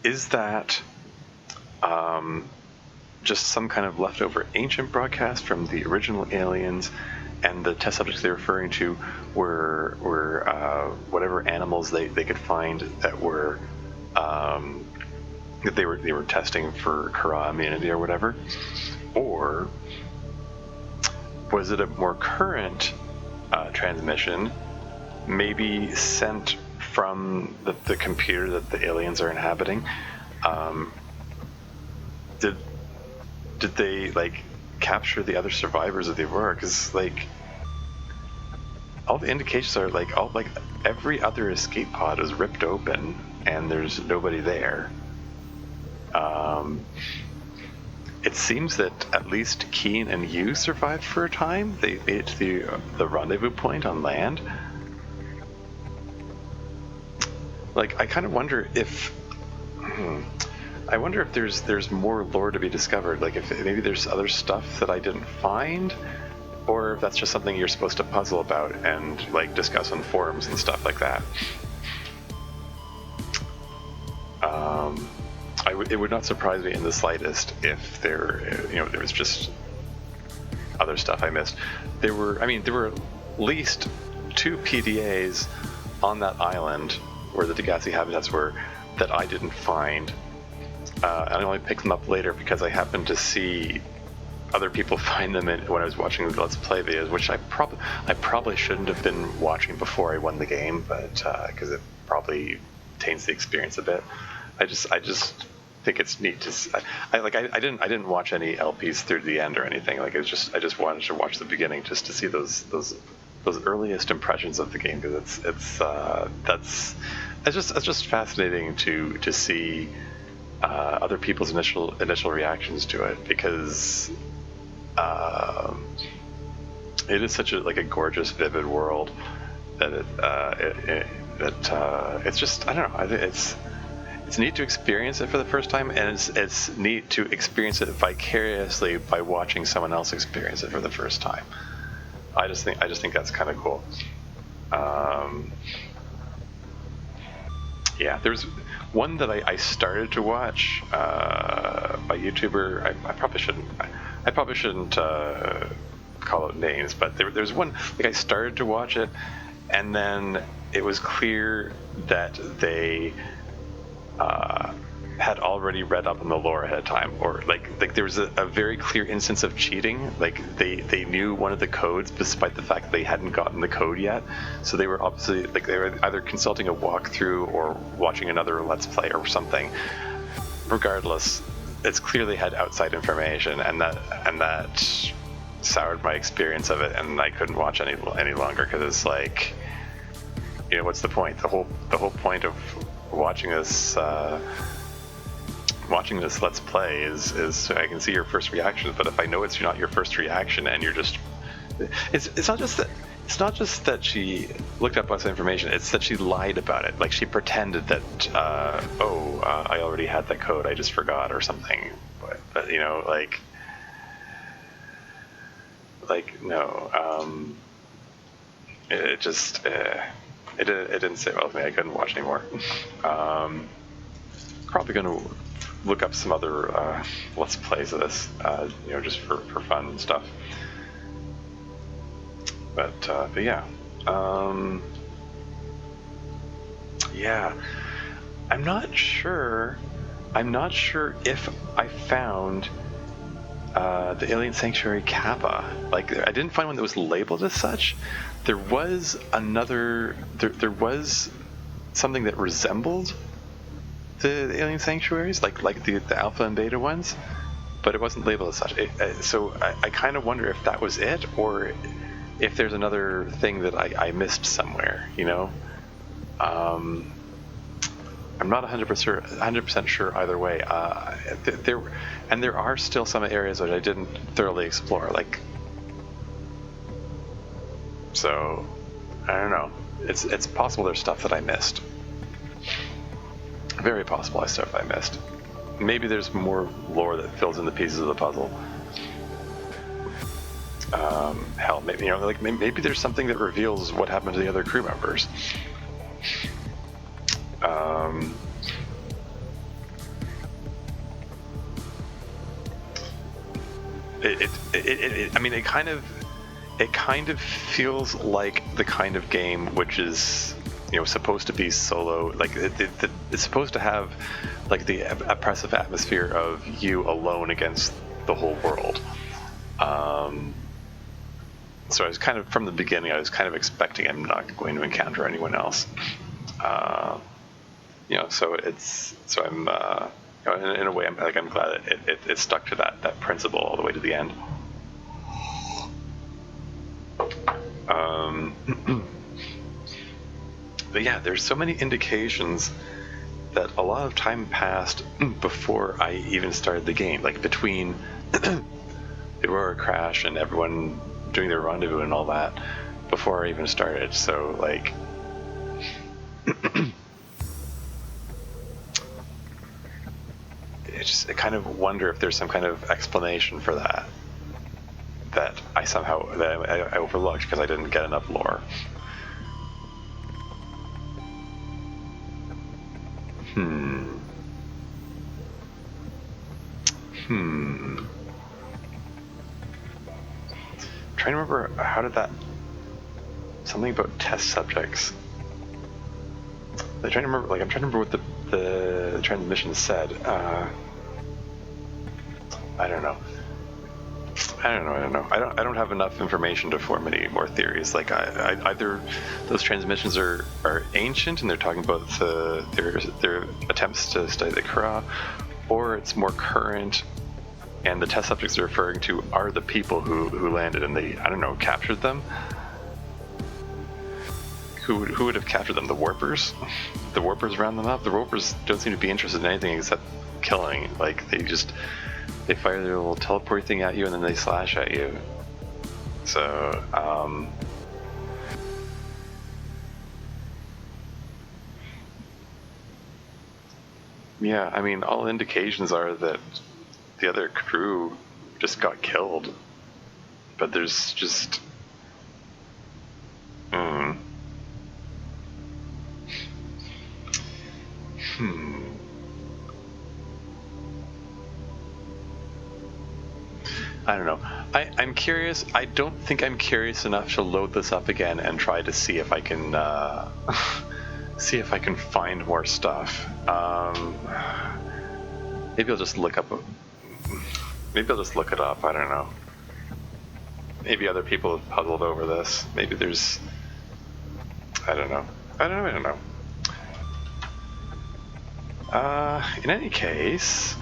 is that just some kind of leftover ancient broadcast from the original aliens, and the test subjects they're referring to were whatever animals they could find that were that they were testing for Kara immunity or whatever? Or was it a more current transmission, maybe sent from the computer that the aliens are inhabiting? Did they like capture the other survivors of the Aurora? Because like all the indications are like every other escape pod is ripped open and there's nobody there. It seems that at least Keen and you survived for a time. They made it to the rendezvous point on land. Like, I kind of wonder if there's more lore to be discovered. Like, if maybe there's other stuff that I didn't find, or if that's just something you're supposed to puzzle about and like discuss on forums and stuff like that. it would not surprise me in the slightest if there was just other stuff I missed. There were at least 2 PDAs on that island where the Degassi habitats were that I didn't find. I only picked them up later because I happened to see other people find them when I was watching the Let's Play videos, which I probably shouldn't have been watching before I won the game, but because it probably taints the experience a bit. I just think it's neat to. I didn't watch any LPs through the end or anything. Like I just wanted to watch the beginning just to see those earliest impressions of the game, because it's just fascinating to see other people's initial reactions to it, because it is such a gorgeous, vivid world that it's just, I don't know. It's neat to experience it for the first time, and it's neat to experience it vicariously by watching someone else experience it for the first time. I just think that's kind of cool. Yeah, there's one that I started to watch by YouTuber. I probably shouldn't call out names, but there's one, like, I started to watch it, and then it was clear that they had already read up on the lore ahead of time, or like there was a very clear instance of cheating. Like they knew one of the codes despite the fact that they hadn't gotten the code yet, so they were obviously, like, they were either consulting a walkthrough or watching another Let's Play or something. Regardless, it's clear they had outside information, and that soured my experience of it, and I couldn't watch any longer, because it's like, what's the point? The whole point of watching this Let's Play is so I can see your first reaction. But if I know it's not your first reaction, and you're just, it's not just that she looked up lots of information, it's that she lied about it. Like, she pretended that I already had that code, I just forgot, or something. But no, it just it didn't sit well with me. I couldn't watch anymore. Probably going to look up some other Let's Plays of this, just for fun and stuff. But yeah. Yeah. I'm not sure if I found the Alien Sanctuary Kappa. Like, I didn't find one that was labeled as such. There was another. There was something that resembled the Alien Sanctuaries, like the Alpha and Beta ones, but it wasn't labeled as such. So I kind of wonder if that was it, or if there's another thing that I missed somewhere. I'm not 100% sure either way. There are still some areas that I didn't thoroughly explore, so I don't know. It's possible there's stuff that I missed. Very possible there's stuff I missed. Maybe there's more lore that fills in the pieces of the puzzle. Hell, maybe maybe there's something that reveals what happened to the other crew members. It kind of feels like the kind of game which is, supposed to be solo. Like it's supposed to have like the oppressive atmosphere of you alone against the whole world. So I was kind of, from the beginning, I was kind of expecting I'm not going to encounter anyone else. So I'm, in a way, I'm glad it stuck to that principle all the way to the end. But yeah, there's so many indications that a lot of time passed before I even started the game, like between the Aurora crash and everyone doing their rendezvous and all that, before I even started. So I kind of wonder if there's some kind of explanation for that I overlooked because I didn't get enough lore. Trying to remember, how did that... Something about test subjects. I'm trying to remember, like, I'm trying to remember what the transmission said. I don't know. I don't have enough information to form any more theories. Like, either those transmissions are ancient and they're talking about their attempts to study the Kra, or it's more current and the test subjects they're referring to are the people who landed and they, I don't know, captured them. Who would have captured them? The Warpers? The Warpers round them up? The Warpers don't seem to be interested in anything except killing. Like, they fire their little teleport thing at you and then they slash at you. So, yeah, I mean, all indications are that the other crew just got killed. But there's just... I don't know. I'm curious. I don't think I'm curious enough to load this up again and try to see if I can see if I can find more stuff. Maybe I'll just look up. Maybe I'll just look it up. I don't know. Maybe other people have puzzled over this. Maybe there's... I don't know. I don't know. In any case,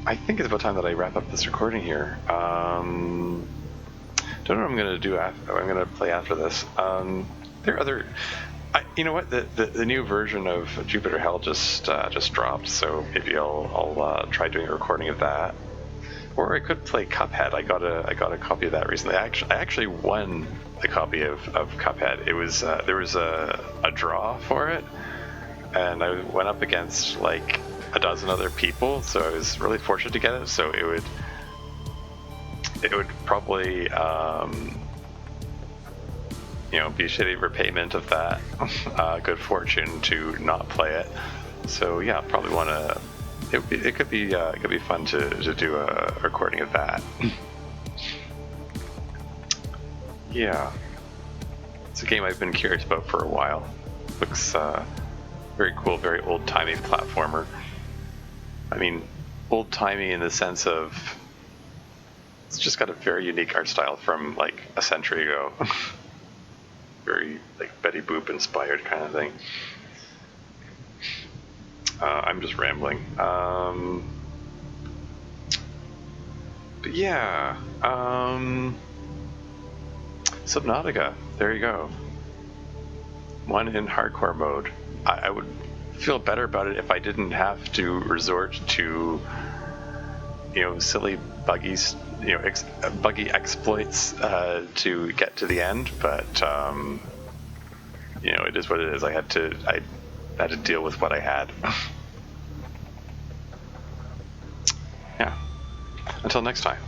I think it's about time that I wrap up this recording here. Don't know what I'm gonna do. I'm gonna play after this. There are other... you know what? The new version of Jupiter Hell just dropped, so maybe I'll try doing a recording of that. Or I could play Cuphead. I got a copy of that recently. I actually won a copy of Cuphead. It was there was a draw for it, and I went up against like a dozen other people, so I was really fortunate to get it. So it would probably you know, be a shitty repayment of that good fortune to not play it. So yeah, probably want to. It could be fun to do a recording of that. Yeah, it's a game I've been curious about for a while. Looks very cool, very old-timey platformer. I mean, old-timey in the sense of it's just got a very unique art style from like a century ago. Very like Betty Boop inspired kind of thing. I'm just rambling. But yeah, Subnautica, there you go. One in hardcore mode. I would feel better about it if I didn't have to resort to, you know, silly buggies, you know, buggy exploits to get to the end. But you know, it is what it is. I had to deal with what I had. Yeah. Until next time.